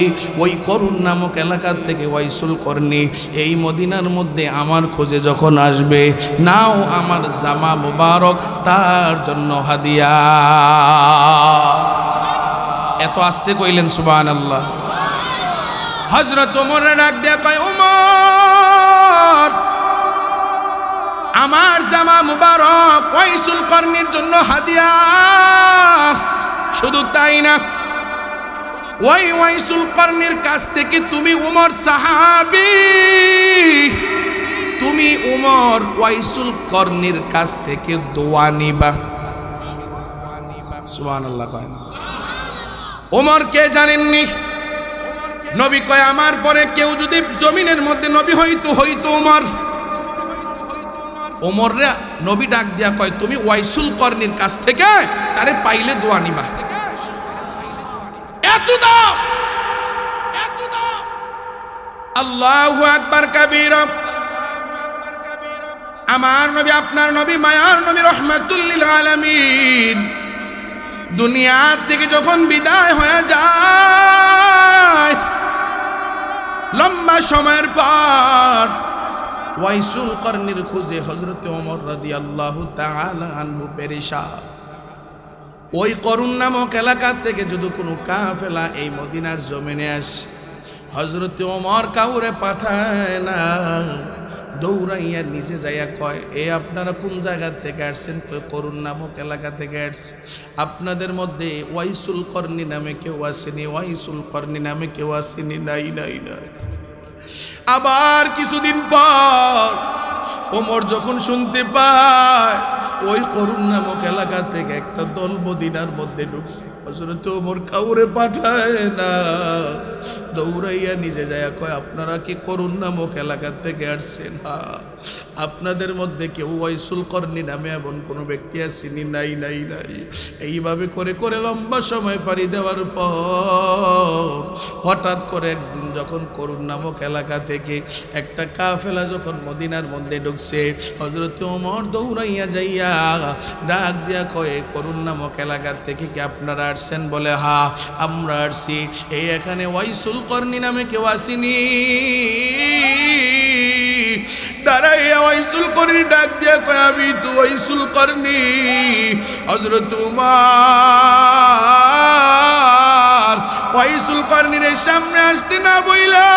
ওই করুণ নামক এলাকা থেকে ওয়াইসুল করনি এই মদিনার মধ্যে আমার খোঁজে যখন আসবে, নাও আমার জামা মুবারক তার জন্য হাদিয়া। এত আস্তে কইলেন সুবহানাল্লাহ। হযরত ওমর ডাক দেয়া কয়, ওমর, আমার জামা মুবারক ওয়াইসুল করনির জন্য হাদিয়া। শুধু তাই না, ওই ওয়াইসুল করনির কাছ থেকে তুমি উমর সাহাবী, তুমি উমর ওয়াইসুল করনির কাছ থেকে দোয়া নিবা। সুবহানাল্লাহ কয় না? উমর কে জানেননি? নবী কয়, আমার পরে কেউ যদি জমিনের মধ্যে নবী হইতো উমর। ওমররে নবী ডাক দিয়া কয়, তুমি ওয়াইসুল করনির কাছ থেকে তারে পাইলে দোয়া নিবা। এত দাম, এত দাম। আল্লাহু আকবার কাবীরা। আমার নবী, আপনার নবী, মায়ার নবী, রাহমাতুল লিল আলামিন দুনিয়া থেকে যখন বিদায় হয়ে যায়, লম্বা সময়ের পর ওয়াইসুল করনির খুঁজে হযরত ওমর রাদিয়াল্লাহু তাআলা আনহু পেরেশান। ওই করুণ নামক এলাকা থেকে যদি কোনো কাফেলা এই মদিনার জমিনে আসে, হযরত ওমর কাউরে পাঠায় না, দৌড়াইয়া নিচে যাইয়া কয়, এ আপনারা কোন জায়গা থেকে আসছেন? করুণ নামক এলাকা থেকে আসছে। আপনাদের মধ্যে ওয়াইসুল করনি নামে কেউ আসেনি? ওয়াইসুল করনি নামে কেউ আসেনি? নাই নাই নাই। আবার কিছুদিন পর ওমর যখন শুনতে পায় ওই করুন নামক এলাকা থেকে একটা দল মদিনার মধ্যে ঢুকছে। হযরত ওমর কাউরে পাঠায় না, দৌড়াইয়া নিজে যায় কয় আপনারা কি করুন নামক এলাকা থেকে আসছেন? আপনাদের মধ্যে কেউ ওয়াইসুল করনি নামে এমন কোনো ব্যক্তি আসেনি? নাই নাই নাই। এইভাবে করে করে লম্বা সময় পাড়ি দেওয়ার পর হঠাৎ করে একদিন যখন করুন নামক এলাকা থেকে একটা কাফেলা যখন মদিনার মধ্যে ঢুকছে, হযরত ওমর দৌড়াইয়া যাইয়া ডাক দিয়া কয়ে করুন নামক এলাকা থেকে কি আপনারা আসছেন? বলে হা আমরা আসছি। এই এখানে ওয়াইসুল করনি নামে কেউ আসেনি। দাঁড়াইয়া ওয়াইসুল করনি ডাক দিয়া কয় আমি তো ওয়াইসুল করনি। হযরত উমর ওয়াইসুল করনির সামনে আসতে না বইলা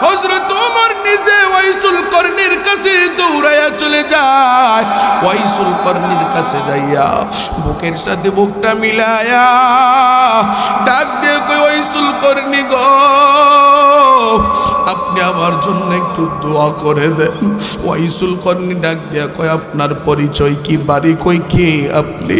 হযরত ওমর নিজে ওয়াইসুল করনির কাছে দৌড়াইয়া চলে যায়। ওয়াইসুল করনির কাছে যাইয়া বুকের সাথে বুকটা মিলায়া ডাক দিয়ে কই ওয়াইসুল করনি গো, আপনি আমার জন্য একটু দোয়া করে দেন। ওয়াইসুল করনি ডাক দিয়া কয় আপনার পরিচয় কি, বাড়ি কই, কে আপনি?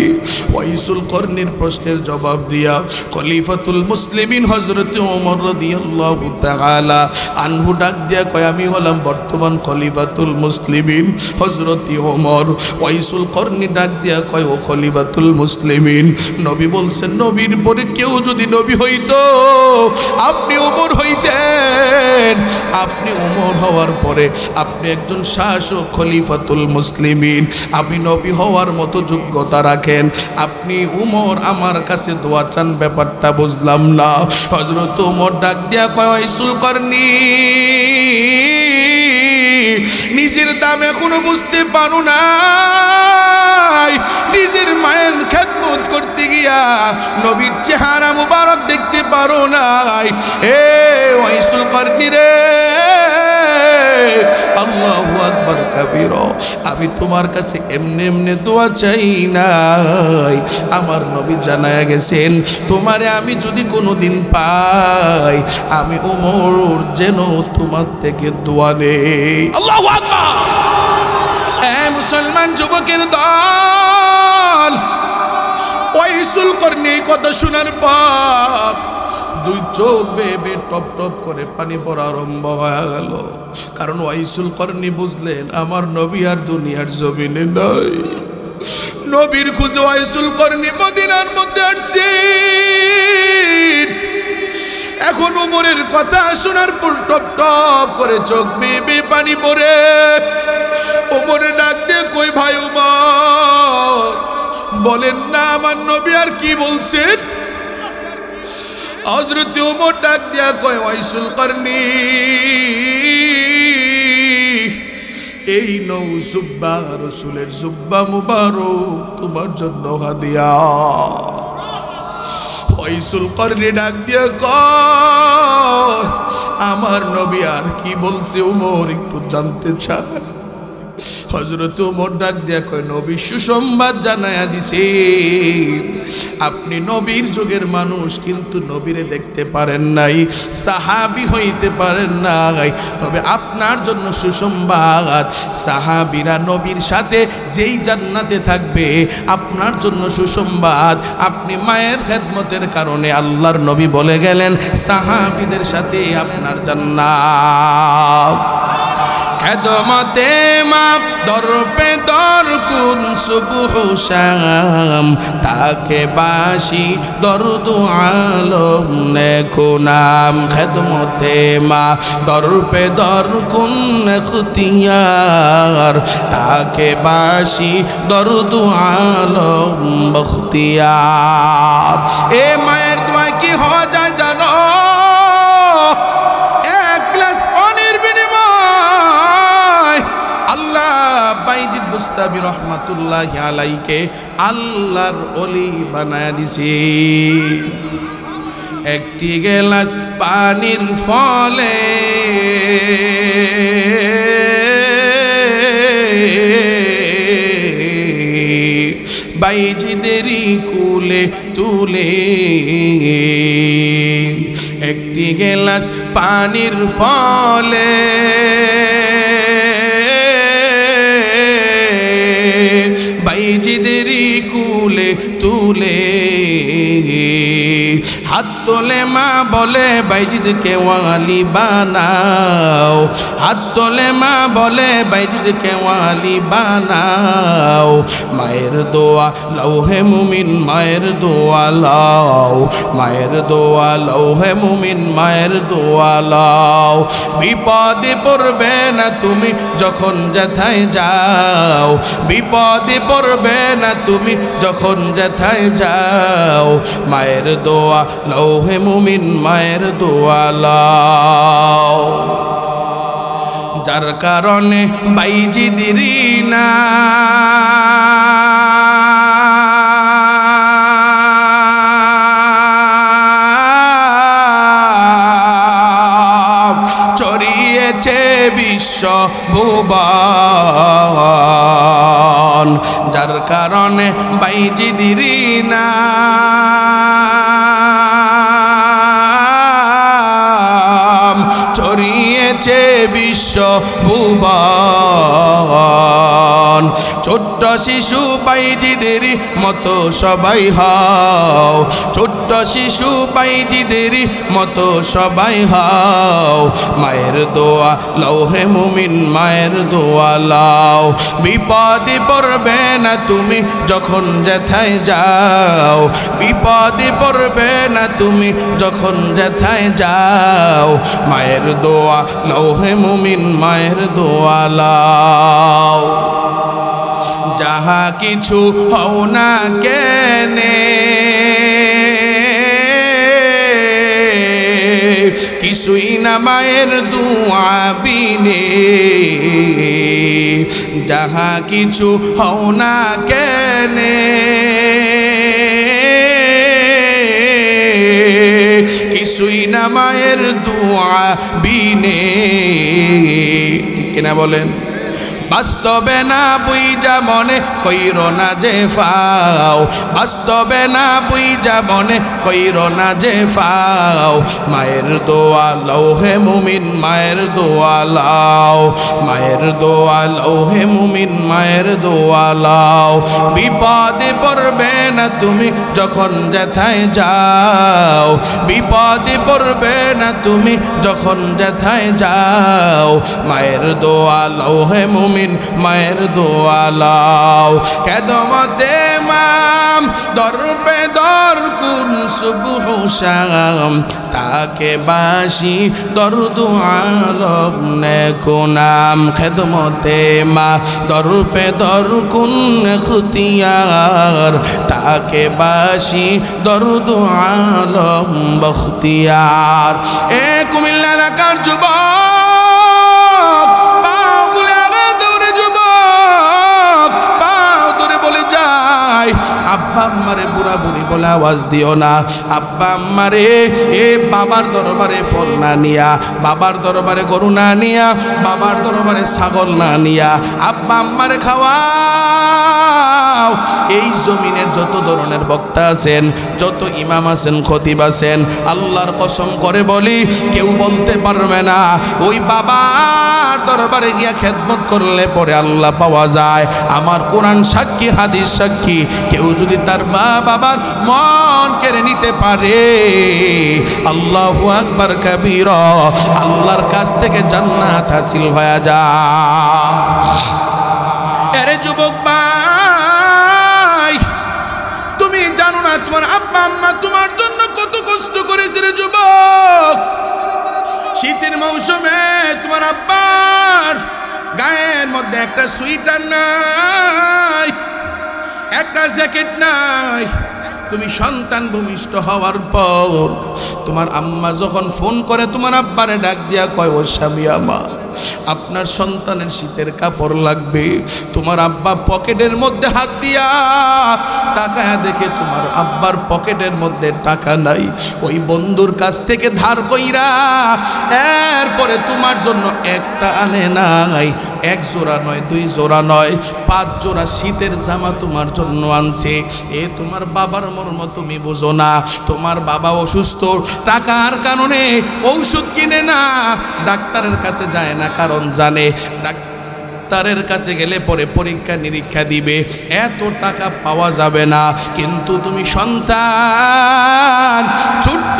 ওয়াইসুল করনির প্রশ্নের জবাব দিয়া খলিফাতুল মুসলিমিন হযরত ওমর রাদিয়াল্লাহু তাআলা আনহু ডাক দিয়া কয় আমি হলাম বর্তমান খলিফাতুল মুসলিমিন হযরত ওমর। ওয়াইসুল করনি ডাক দিয়া কয় ও খলিফাতুল মুসলিমিন, নবী বলছেন নবীর পরে কেউ যদি নবী হইতো আপনি ওমর হইতেন। আপনি ওমর হওয়ার পরে আপনি একজন শাসক খলিফাতুল মুসলিমিন, আপনি নবী হওয়ার মতো যোগ্যতা রাখেন। আপনি ওমর আমার কাছে দোয়া চান, ব্যাপারটা বুঝলাম না। হযরত ওমর ডাক দিয়া কয় ওয়াইসুল করনি নিজের দাম এখনো বুঝতে পারো না, নিজের মায়ের খেদমত করতে গিয়া নবীর চেহারা মুবারক দেখতে পারো নাই। এ ওয়াইসুল করনি রে, আল্লাহু আকবার কাবীরা, আমি তোমার কাছে এমনি এমনি দোয়া চাই নাই। আমার নবী জানায়া গেছেন তোমারে আমি যদি কোনোদিন পাই আমি ওমর যেন তোমার থেকে দোয়া নেই। আল্লাহু আকবার। এ মুসলমান যুবকের দল, ওয়াইসুল করনি এই কথা শোনার পর দুই চোখ বেয়ে টপ টপ করে পানি পড়া আরম্ভ হয়ে গেল। কারণ ওয়াইসুল করনি বুঝলেন আমার নবী আর দুনিয়ার জমিনে নাই। নবীর খুঁজে ওয়াইসুল করনি মদিনার মধ্যে আসছে। এখন ওমরের কথা শোনার পর টপ টপ করে চোখ বেয়ে পানি পড়ে। ওমরে ডাক দিয়ে কই ভাই ওমর বলেন না আমার নবী আর কি বলছেন? হযরত ওমর ডাক দিয়া কয় ওয়াইসুল করনি এই নৌ জুব্বা রাসূলের জুব্বা মুবারক তোমার জন্য হাদিয়া। ওয়াইসুল করনি ডাক দিয়া কয় আমার নবী আর কি বলছে ওমর একটু জানতে চায়। হযরত ওমর ডাক দিয়া কয় নবী সুসংবাদ জানায়া দিছে, আপনি নবীর যুগের মানুষ কিন্তু নবীরে দেখতে পারেন নাই, সাহাবী হইতে পারেন নাই, তবে আপনার জন্য সুসংবাদ সাহাবীরা নবীর সাথে যেই জান্নাতে থাকবে আপনার জন্য সুসংবাদ। আপনি মায়ের খেদমতের কারণে আল্লাহর নবী বলে গেলেন সাহাবীদের সাথে আপনার জান্নাত। খেদমতে মা দর পে দর কুন সুবহ শাম তাকে বাসি দরুদ আলম নেকো নাম। খেদমতে মা দর পে দর কুন খুতিয়ার তাকে বাসি দরুদ আলম বখতিয়ার। এ মায়ের দোয়া কি হওয়া যায় জানো? বাইজিদ বুস্তামি রহমাতুল্লাহি আলাইকে আল্লাহর ওলি বানায়া দিছে। একটি গ্লাস পানির ফলে বাইজিদেরই কুলে তুলে, একটি গ্লাস পানির ফলে তুলে হাত তোলে মা বলে বাইজিদকে ওয়ালি বানাও হাত তোলে মা বলে বাইজিদকে ওয়ালি বানাও মায়ের দোয়া লও হে মুমিন মায়ের দোয়া লও মায়ের দোয়া লও হে মুমিন মায়ের দোয়া লও বিপদে পড়বে না তুমি যখন যেথায় যাও বিপদে পড়বে না তুমি যখন যেথায় যাও মায়ের দোয়া লও হে মুমিন মায়ের দোয়া লও যার কারণে বাইজিদের না চড়িয়েছে বিশ্ব ভুবন যার কারণে বাইজিদের না চড়িয়েছে বিশ্ব ভুবন ছোট্ট শিশু বাইজিদের মতো সবাই হও ছোট্ট শিশু বাইজিদের মতো সবাই হও মায়ের দোয়া লও হে মুমিন মায়ের দোয়া লও বিপদে পড়বে না তুমি যখন যেথায় যাও বিপদে পড়বে না তুমি যখন যেথায় যাও মায়ের দোয়া লও হে মুমিন মায়ের দোয়া লও যাহা কিছু হও না কেনে কিছুই না মায়ের দোয়া বিনে যাহা কিছু হও না কেনে কিছুই না মায়ের দোয়া বিনে ঠিক কিনা বলেন বাস্তবে না বুইজা মনে কইর না যে ফাও বাস্তবে না বুইজা মনে কইর না যে ফাও মায়ের দোয়া লও হে মুমিন মায়ের দোয়া লও মায়ের দোয়া লও হে মুমিন মায়ের দোয়া লও বিপদে পড়বে না তুমি যখন যেথায় যাও বিপদে পড়বে না তুমি যখন যেথায় যাও মায়ের দোয়া লও হে মুমিন মায়ের দোয়া লও খেদমতে মাম দরবে দর কুন সুবহ শাম তাকে বাসি দরুদ আলম নেকো নাম খেদমতে মা দরবে দর কুন খুতিয়ার তাকে বাসি দরুদ আলম বখতিয়ার এ কুমিল্লা এলাকার যুবক আব্বা আম্মারে বুড়া বুড়ি বলে আওয়াজ দিও না আব্বা আম্মারে এ বাবার দরবারে ফল না নিয়া বাবার দরবারে গরু না নিয়া বাবার দরবারে ছাগল না নিয়া আব্বা আম্মারে খাওয়াও এই জমিনের যত ধরনের বক্তা আছেন যত ইমাম আছেন খতিব আছেন আল্লাহর কসম করে বলি কেউ বলতে পারবে না ওই বাবার দরবারে গিয়া খেদমত করলে পরে আল্লাহ পাওয়া যায় আমার কোরআন সাক্ষী হাদিস সাক্ষী কেউ যদি তার মা বাবার মন কেড়ে নিতে পারে আল্লাহু আকবার কবীরা আল্লাহর কাছ থেকে জান্নাত হাসিল হয়ে যায় আরে যুবক ভাই তুমি জানো না তোমার আব্বা আম্মা তোমার জন্য কত কষ্ট করেছে রে যুবক শীতের মৌসুমে তোমার আব্বার গায়ের মধ্যে একটা সুইটার নাই একটা জ্যাকেট নাই তুমি সন্তান ভূমিষ্ঠ হওয়ার পর তোমার আম্মা যখন ফোন করে তোমার আব্বারে ডাক দিয়া কয় ও স্বামী আমার আপনার সন্তানের শীতের কাপড় লাগবে তোমার আব্বা পকেটের মধ্যে হাত দিয়া টাকা দেখে তোমার আব্বার পকেটের মধ্যে টাকা নাই ওই বন্ধুর কাছ থেকে ধার কইরা এরপরে তোমার জন্য একটা আনে নাই এক জোড়া নয় দুই জোড়া নয় 5 জোড়া শীতের জামা তোমার জন্য আনছে এ তোমার বাবার মর্ম তুমি বুঝো না তোমার বাবা অসুস্থ টাকার কারণে ঔষধ কিনে না ডাক্তারের কাছে যায় না কারণ জানে ডাক্তারের কাছে গেলে পরে পরীক্ষা নিরীক্ষা দিবে, এত টাকা পাওয়া যাবে না। কিন্তু তুমি সন্তান ছোট্ট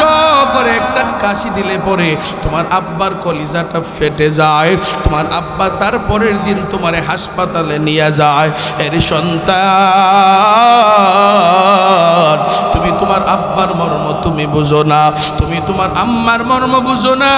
করে একটা কাশি দিলে পরে তোমার আব্বার কলিজাটা ফেটে যায়, তোমার আব্বা তারপরের দিন তোমারে হাসপাতালে নিয়ে যায়। এর সন্তান তুমি তোমার আব্বার মর্ম তুমি বুঝো না, তুমি তোমার আম্মার মর্ম বুঝো না।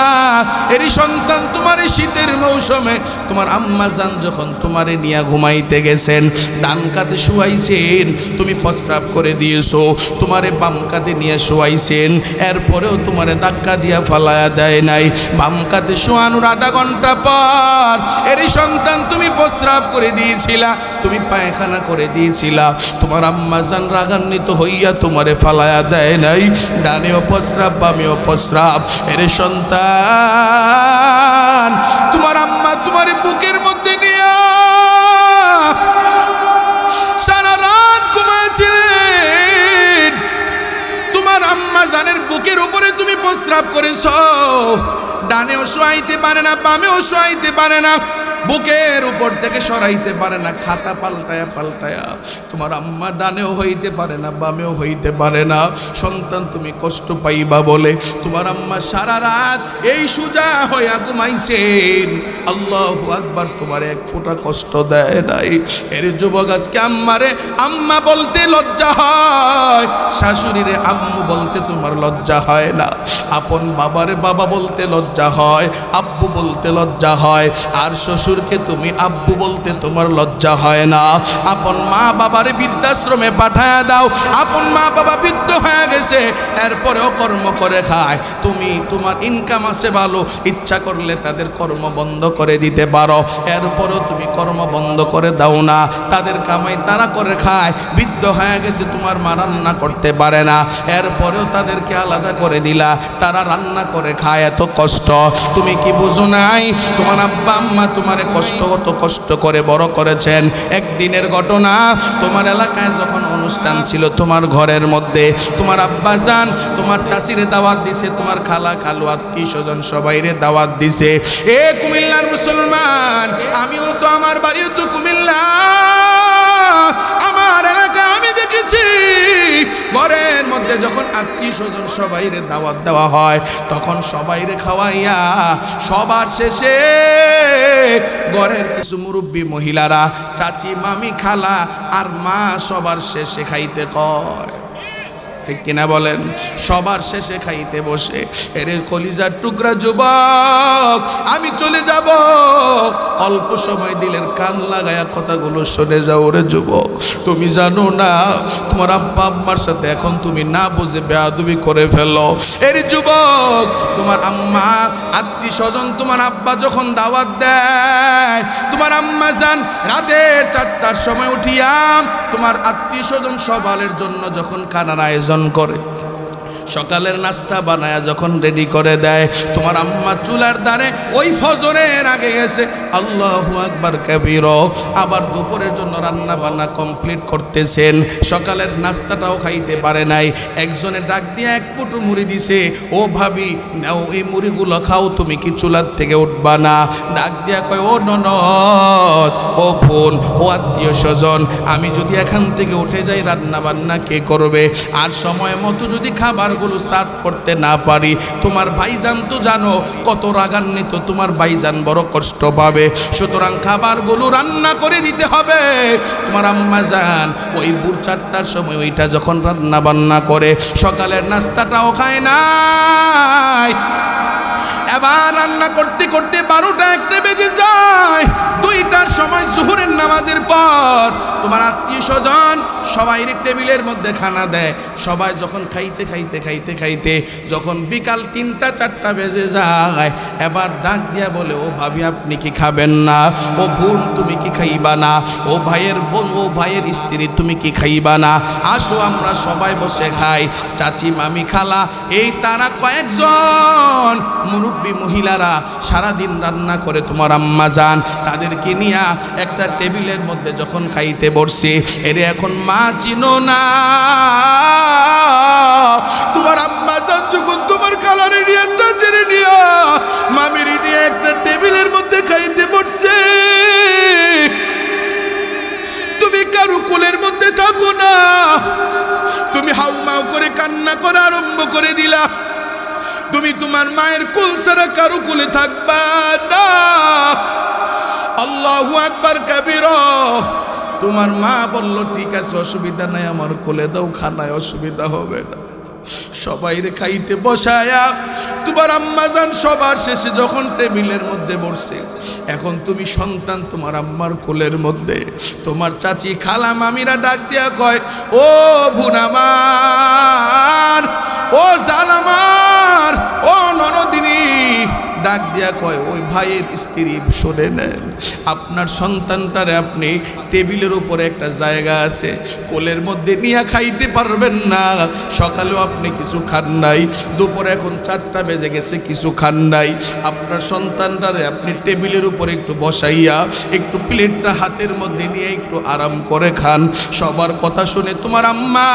এরই সন্তান তোমার শীতের মৌসুমে তোমার আম্মা জান যখন তোমারে নিয়ে ঘুমাইতে গেছেন, ডান কাঁধে শুয়াইছেন, তুমি প্রস্রাব করে দিয়েছো, তোমারে বাম কাঁধে নিয়ে শুয়াইছেন, এরপরেও তোমারে ধাক্কা দিয়া ফালায়া দেয় নাই। বাম কাঁধে শোয়ানোর আধা ঘন্টা পর এরই সন্তান তুমি প্রস্রাব করে দিয়েছিলা, তুমি পায়খানা করে দিয়েছিলা, তোমার আম্মা জান রাগান্বিত হইয়া তোমারে ফালায়া দেয় নাই। ডানেও প্রস্রাব বামেও প্রস্রাব। এর সন্তান তোমার আম্মা তোমার বুকের মধ্যে নিয়ে সারা রাত ঘুমাইছিলেন, তোমার আম্মা জানের বুকের উপরে তুমি প্রস্রাব করেছ। ডানেও শোয়াইতে পারে না, বামেও শোয়াইতে পারে না, বুকের উপর থেকে সরাইতে পারে না, খাতা পাল্টায়া পাল্টায়া তোমার আম্মা ডানেও হইতে পারে না, বামেও হইতে পারে না। সন্তান তুমি কষ্ট পাইবা বলে তোমার আম্মা সারা রাত এই সুজা হইয়া ঘুমাইছেন। আল্লাহু আকবার, তোমার এক ফোঁটা কষ্ট দেয় নাই। এর যুবক আজকে আম্মারে আম্মা বলতে লজ্জা হয়, শাশুড়িরে আম্মু বলতে তোমার লজ্জা হয় না, আপন বাবারে বাবা বলতে লজ্জা হয়, আব্বু বলতে লজ্জা হয়, আর শ্বশুরকে তুমি আব্বু বলতে তোমার লজ্জা হয় না। আপন মা বাবারে বৃদ্ধাশ্রমে পাঠায় দাও, আপন মা বাবা বৃদ্ধ হয়ে গেছে, এরপরেও কর্ম করে খায়, তুমি তোমার ইনকাম আছে ভালো, ইচ্ছা করলে তাদের কর্ম বন্ধ করে দিতে পারো, এরপরেও তুমি কর্ম বন্ধ করে দাও না, তাদের কামাই তারা করে খায়, বৃদ্ধ হয়ে গেছে, তোমার মা রান্না করতে পারে না, এরপরেও তাদেরকে আলাদা করে দিলা, তারা রান্না করে খায়, এত কষ্ট তুমি কি বুঝো নাই? তোমার আব্বা আম্মা তোমারে কষ্ট করে বড় করেছেন। একদিনের ঘটনা, তোমার এলাকায় যখন অনুষ্ঠান ছিল, তোমার ঘরের মধ্যে তোমার আব্বা জান তোমার চাচিরে দাওয়াত দিছে, তোমার খালা খালু আত্মীয় স্বজন সবাইরে দাওয়াত দিছে। এ কুমিল্লার মুসলমান, আমিও তো আমার বাড়িও তো কুমিল্লা, আমার এলাকা আমি দেখেছি ঘরের মধ্যে যখন আত্মীয় স্বজন সবাইরে দাওয়াত দেওয়া হয়, তখন সবাইরে খাওয়াইয়া সবার শেষে ঘরের কিছু মুরব্বী মহিলারা, চাচি মামি খালা আর মা সবার শেষে খাইতে কয়, ঠিক কিনা বলেন? সবার শেষে খাইতে বসে। এর কলিজার টুকরা যুবক, আমি চলে যাব, অল্প সময় দিলের কান লাগায়া কথাগুলো শুনে যাও রে যুবক। তুমি জানো না তোমার আব্বা আম্মার সাথে এখন তুমি না বুঝে বেয়াদবি করে ফেলো। এর যুবক, তোমার আম্মা আত্মীয় স্বজন তোমার আব্বা যখন দাওয়াত দেয়, তোমার আম্মা যান রাতের 4টার সময় উঠিয়া তোমার আত্মীয় স্বজন সবালের জন্য যখন খানার আয়োজন করে, সকালের নাস্তা বানায়া যখন রেডি করে দেয়, তোমার আম্মা চুলার ধারে ওই ফজরের আগে গেছে, আল্লাহু আকবার কাবীরা, আবার দুপুরের জন্য রান্না বান্না কমপ্লিট করতেছেন, সকালের নাস্তাটাও খাইতে পারে নাই, একজনে ডাক দিয়ে এক পুটু মুড়ি দিছে, ও ভাবি নাও এই মুড়িগুলো খাও, তুমি কি চুলার থেকে উঠবা না? ডাক দিয়া কয়, ও ননদ, ও বোন, ও আত্মীয় স্বজন, আমি যদি এখান থেকে উঠে যাই রান্না বান্না কে করবে? আর সময় মতো যদি খাবার সার্ভ করতে না পারি, তোমার ভাইজান তো জানো কত রাগান্বিত, তোমার ভাইজান বড় কষ্ট পাবে, সুতরাং খাবারগুলো রান্না করে দিতে হবে। তোমার আম্মা জান ওই ভোর 4টার সময় ওইটা যখন রান্না বান্না করে, সকালের নাস্তাটাও খায় নাই, এবার রান্না করতে করতে 12টা 1টা বেজে যায়। 2টার সময় জোহরের নামাজের পর তোমার আত্মীয় স্বজন সবাই টেবিলের মধ্যে খানা দেয়, সবাই যখন খাইতে খাইতে খাইতে খাইতে যখন বিকাল 3টা 4টা বেজে যায়, এবার ডাক দিয়া বলে, ও ভাবি আপনি কি খাবেন না? ও বোন তুমি কি খাইবা না? ও ভাইয়ের বোন, ও ভাইয়ের স্ত্রী তুমি কি খাইবা না? আসো আমরা সবাই বসে খাই। চাচি মামি খালা এই তারা কয়েকজন মুরব্বী মহিলারা সারাদিন রান্না করে তোমার আম্মা যান, তাদেরকে নিয়ে একটা টেবিলের মধ্যে যখন খাইতে বসছে, এরে এখন মা চিনো না। তোমার আম্মা জান যখন তোমার খালারে নিয়ে চাচারে নিয়ে মামিরে নিয়ে একটা টেবিলের মধ্যে খাইতে বসছে, তুমি কারো কোলের মধ্যে থাকো না, তুমি হাউমাউ করে কান্না করা আরম্ভ করে দিলা। তুমি তোমার মায়ের কোল ছাড়া কারো কোলে থাকবা না। আল্লাহু আকবার কাবীরা। তোমার মা বলল ঠিক আছে অসুবিধা নাই, আমার কোলে দাও, খানায় অসুবিধা হবে না। সবাইরে খাইতে বসায়া তোমার আম্মা জান সবার শেষে যখন টেবিলের মধ্যে বসছে, এখন তুমি সন্তান তোমার আম্মার কোলের মধ্যে, তোমার চাচি খালা মামিরা ডাক দিয়া কয়, ও ভুনামার, ও জালামার, ও ননদিনী, ডাক দিয়া কয় ওই ভাইয়ের স্ত্রী শুনে নেন, আপনার সন্তানটারে আপনি টেবিলের উপরে একটা জায়গা আছে, কোলের মধ্যে নিয়ে খাইতে পারবেন না। সকালেও আপনি কিছু খান নাই, দুপুরে এখন 4টা বেজে গেছে কিছু খান নাই। আপনার সন্তানটারে আপনি টেবিলের উপরে একটু বসাইয়া একটু প্লেটটা হাতের মধ্যে নিয়ে একটু আরাম করে খান। সবার কথা শুনে তোমার আম্মা,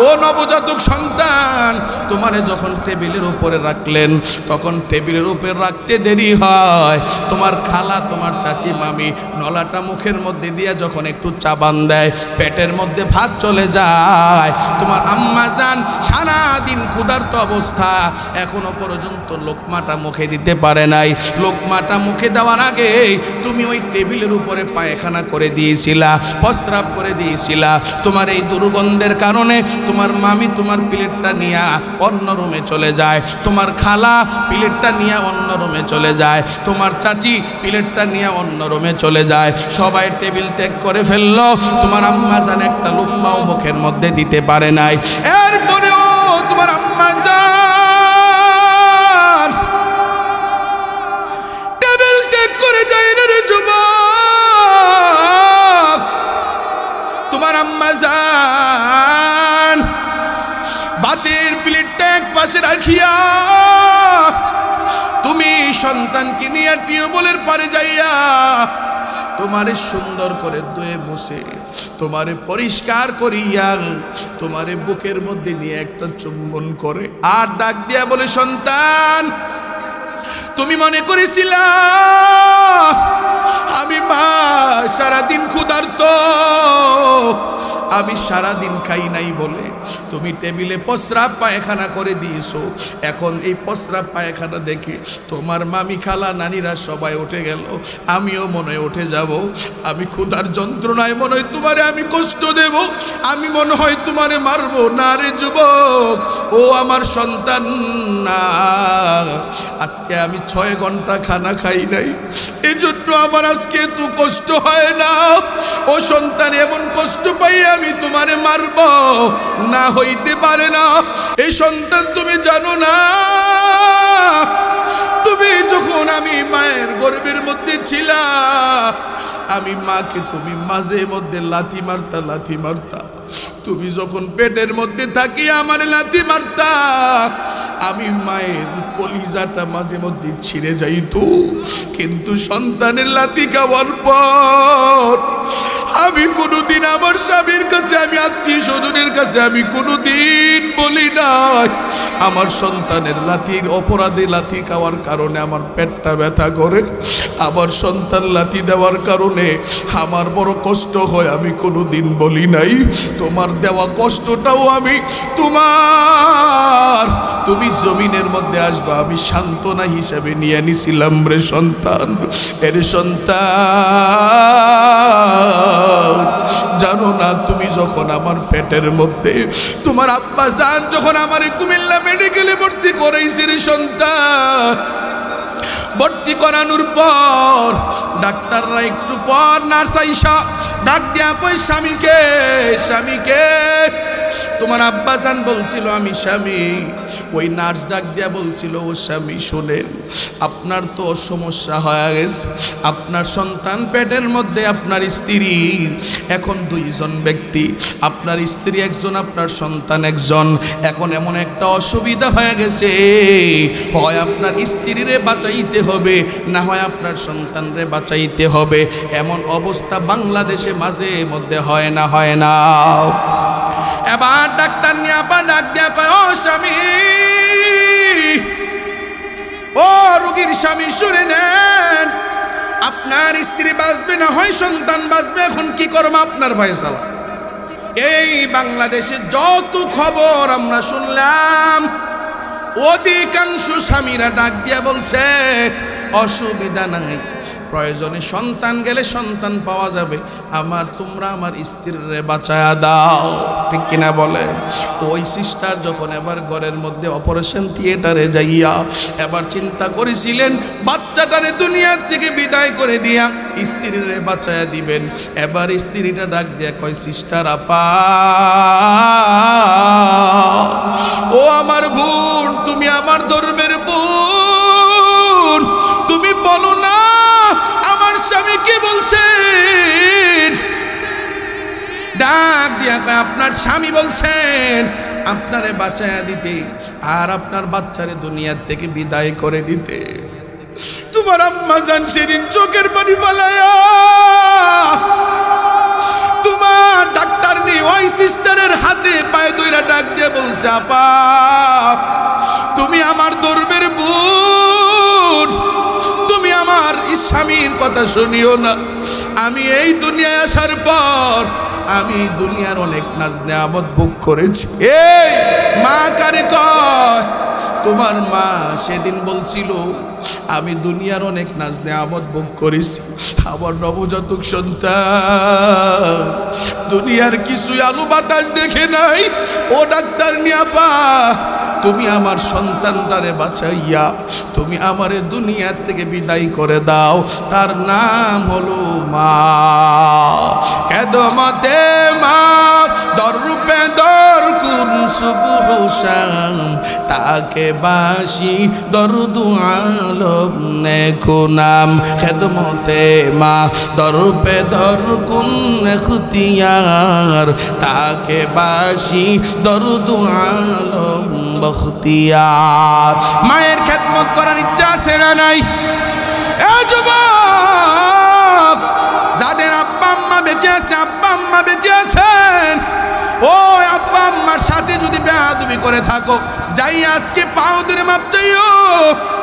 ও নবজাতক সন্তান, তোমারে যখন টেবিলের উপরে রাখলেন, তখন টেবিলের উপরে রাখতে দেরি হয়, তোমার খালা তোমার চাচি মামি নলাটা মুখের মধ্যে দিয়ে যখন একটু চাবান দেয়, পেটের মধ্যে ভাত চলে যায়। তোমার আম্মা জান সারাদিন ক্ষুধার্ত অবস্থা, এখনো পর্যন্ত লোকমাটা মুখে দিতে পারে নাই। লোকমাটা মুখে দেওয়ার আগে তুমি ওই টেবিলের উপরে পায়খানা করে দিয়েছিলা, প্রস্রাব করে দিয়েছিলা। তোমার এই দুর্গন্ধের কারণে তোমার মামি তোমার প্লেটটা নিয়ে অন্য রুমে চলে যায়, তোমার খালা প্লেটটা নিয়ে অন্য রুমে চলে যায়, তোমার চাচি প্লেটটা নিয়ে অন্য রুমে চলে যায়। সবাই টেবিল ত্যাগ করে ফেললো, তোমার আম্মা জান একটা লুকমাও মুখের মধ্যে দিতে পারে নাই। এরপরেও তোমার আম্মা জান টেবিল ত্যাগ করে যায় না রে যুবক। তোমার আম্মা জান ভাতের প্লেটটা এক পাশে রাখিয়া তুমি সন্তানকে নিয়ে টিউবওয়েলের পারে যাইয়া তোমারে সুন্দর করে ধুয়ে মুছে তোমারে পরিষ্কার করিয়া তোমারে বুকের মধ্যে নিয়ে একটা চুম্বন করে আর ডাক দিয়া বলে, সন্তান তুমি মনে করেছিলা আমি মা সারাদিন ক্ষুধার্ত, আমি সারাদিন খাই নাই বলে তুমি টেবিলে প্রস্রাব পায়খানা করে দিয়েছো। এখন এই প্রস্রাব পায়খানা দেখে তোমার মামি খালা নানিরা সবাই উঠে গেল, আমিও মনে হয় উঠে যাব। আমি ক্ষুধার যন্ত্রণায় মনে হয় তোমারে আমি কষ্ট দেব, আমি মনে হয় তোমারে মারবো না রে যুবক। ও আমার সন্তান না, আজকে আমি 6 ঘন্টা খানা খাই নাই, এজন্য আমার আজকে এত কষ্ট হয় না। ও সন্তান, এমন কষ্ট পাই আমি তোমারে মারব না, হইতে পারে না। এই সন্তান তুমি জানো না, তুমি যখন আমি মায়ের গর্ভের মধ্যে ছিলা, আমি মাকে তুমি মাঝে মধ্যে লাথি মারতা। তুমি যখন পেটের মধ্যে থাকি আমার লাথি মারতা, আমি মায়ের কলিজাটা মাঝে মধ্যে ছিঁড়ে যাইতো। কিন্তু সন্তানের লাথি খাওয়ার পর আমি কোনোদিন আমার স্বামীর কাছে, আমি আত্মীয় স্বজনের কাছে আমি কোনোদিন বলি নাই আমার সন্তানের লাথির অপরাধে লাথি খাওয়ার কারণে আমার পেটটা ব্যথা করে, আমার সন্তান লাথি দেওয়ার কারণে আমার বড় কষ্ট হয়, আমি কোনোদিন বলি নাই। তোমার দেওয়া কষ্টটাও আমি তুমি জমিনের মধ্যে আসবা আমি সান্ত্বনা হিসাবে নিয়ে নিছিলাম রে সন্তান। এর সন্তান, জানো না তুমি যখন আমার পেটের মধ্যে তোমার আব্বা জান যখন আমার কুমিল্লা মেডিকেলে ভর্তি করাইছে রে সন্তান, ভর্তি করানোর পর ডাক্তাররা একটু পর নার্স আইসা ডাক দিয়া কই, স্বামীকে তোমার আব্বা জান বলছিল আমি স্বামী। ওই নার্স ডাক দিয়া বলছিল, ও স্বামী শোনেন, আপনার তো সমস্যা হয়ে গেছে, আপনার সন্তান পেটের মধ্যে, আপনার স্ত্রীর এখন দুইজন ব্যক্তি, আপনার স্ত্রী একজন, আপনার সন্তান একজন। এখন এমন একটা অসুবিধা হয়ে গেছে, হয় আপনার স্ত্রীরে বাঁচাইতে হবে, না হয় আপনার সন্তানরে বাঁচাইতে হবে। এমন অবস্থা বাংলাদেশে মাঝে মধ্যে হয় না, হয় না? এবার ডাক্তার নিয়ে আবার ডাক দেয়া কয়, ও স্বামী, ও রোগীর স্বামী, শুনে নেন, আপনার স্ত্রী বাঁচবে না হয় সন্তান বাঁচবে, এখন কি করবো আপনার ফয়সালা। এই বাংলাদেশে যত খবর আমরা শুনলাম, অধিকাংশ স্বামীরা ডাক দিয়া বলছে অসুবিধা নাই, প্রয়োজনে সন্তান গেলে সন্তান পাওয়া যাবে, তোমরা আমার স্ত্রীরে বাঁচায়া দাও। ঠিক কিনা বলে? ওই সিস্টার যখন এবার ঘরের মধ্যে অপারেশন থিয়েটারে যাইয়া এবার চিন্তা করেছিলেন বাচ্চাটারে দুনিয়ার থেকে বিদায় করে দিয়া স্ত্রীরে বাঁচায়া দিবেন। এবার স্ত্রীটা ডাক দিয়া কয়, সিস্টার আপা, ও আমার বোন, তুমি আমার ধর্মের বোন, তুমি বলো না আমার স্বামী কি বলছেন। ডাক দিয়া কয়, আপনার স্বামী বলছেন আপনারে বাঁচায়া দিতে আর আপনার বাচ্চারে দুনিয়ার থেকে বিদায় করে দিতে। তোমার আম্মা জান সেদিন চোখের পানি পালায়া তোমার ডাক্তার নিয়ে ওই সিস্টারের হাতে পায়ে ধইরা ডাক দিয়ে বলছে, আপা তুমি আমার ধর্মের বোন, তুমি আমার স্বামীর কথা শুনিও না। আমি এই দুনিয়ায় আসার পর আমি দুনিয়ার অনেক নাজ নেয়ামত ভোগ করেছি। এই মা কারে কয়? তোমার মা সেদিন বলছিল আমি দুনিয়ার অনেক নাজ নেয়ামত ভোগ করেছি, আমার নবজাতক সন্তান দুনিয়ার কিছু আলো বাতাস দেখে নাই। ও ডাক্তার নিয়া পা, তুমি আমার সন্তানটারে বাঁচাইয়া তুমি আমারে দুনিয়া থেকে বিদায় করে দাও, তার নাম হলো মা। কেদমতে মা দররূপে দর কুন সুবহ শাম, তাকে বাসি দরদু আলম নেকো নাম। খেদমতে মা দররূপে দর কুন খুতিয়ার, তাকে বাসি দরদু আলম বখতিয়ার। মায়ের খেদমত করার ইচ্ছা আছে না নাই? এ যুবক, যাদের আব্বা আম্মা বেঁচে আছে, আব্বা আম্মা বেঁচে আছেন, ও আব্বা আম্মার সাথে যদি বেয়াদবি করে থাকো, যাই আজকে পাও ধরে মাপ চাইও,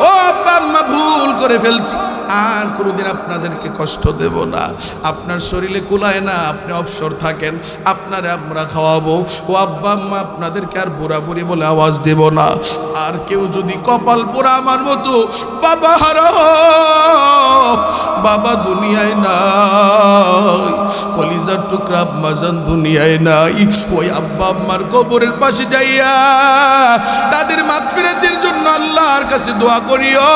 ও আব্বা আম্মা ভুল করে ফেলছি, আর কোনোদিন আপনাদেরকে কষ্ট দেব না। আপনার শরীরে কুলায় না, আপনি অবসর থাকেন, আপনারে আমরা খাওয়াবো। ও আব্বা আম্মা আপনাদেরকে আর বুড়া বুড়ি বলে আওয়াজ দেব না। আর কেউ যদি কপাল পোড়া আমার মতো বাবা হারা, বাবা দুনিয়ায় নাই, কলিজার টুকরা আম্মা জান দুনিয়ায় নাই, ওই আব্বা আম্মার কবরের পাশে যাইয়া তাদের মাগফিরাতের জন্য আল্লাহর কাছে দোয়া করিও,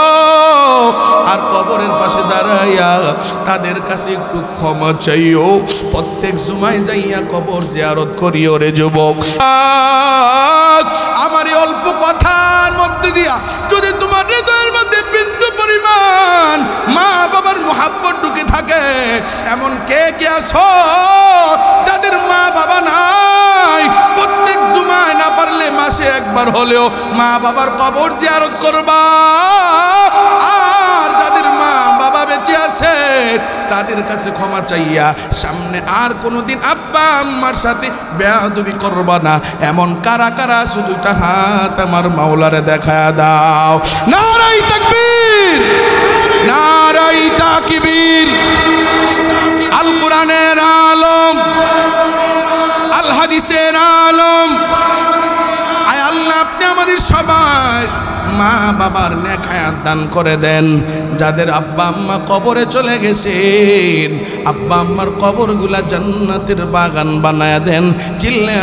আর কবরের পাশে দাঁড়াইয়া তাদের কাছে একটু ক্ষমা চাইও। প্রত্যেক জুমায় যাইয়া কবর জিয়ারত করিও রে যুবক। আমার এই অল্প কথার মধ্যে দিয়া যদি তোমার হৃদয়ের মধ্যে বিন্দু পরিমাণ মা বাবার মুহাব্বত ঢুকে থাকে, এমন কে কে আছো যাদের মা বাবা নাই, প্রত্যেক জুমায় না পারলে মাসে একবার হলেও মা বাবার কবর জিয়ারত করবা। আর যাদের মা বাবা বেঁচে আছে তাদের কাছে ক্ষমা চাইয়া সামনে আর কোনোদিন আব্বা আম্মার সাথে বেয়াদবি করবা না। এমন কারা কারা শুধুটা হাত আমার মাওলারে দেখা দাও। নারাই তাকবীর, নারাই তাকবীর। আল কোরআনের আলম, আল হাদিসের আলম। আয় আল্লাহ, আপনি আমাদের সবাই মা বাবার নেক হায়াত দান করে দেন। যাদের আব্বা আম্মা কবরে চলে গেছেন, আব্বা আম্মার কবরগুলা জান্নাতের বাগান বানায়া দেন। চিল্লা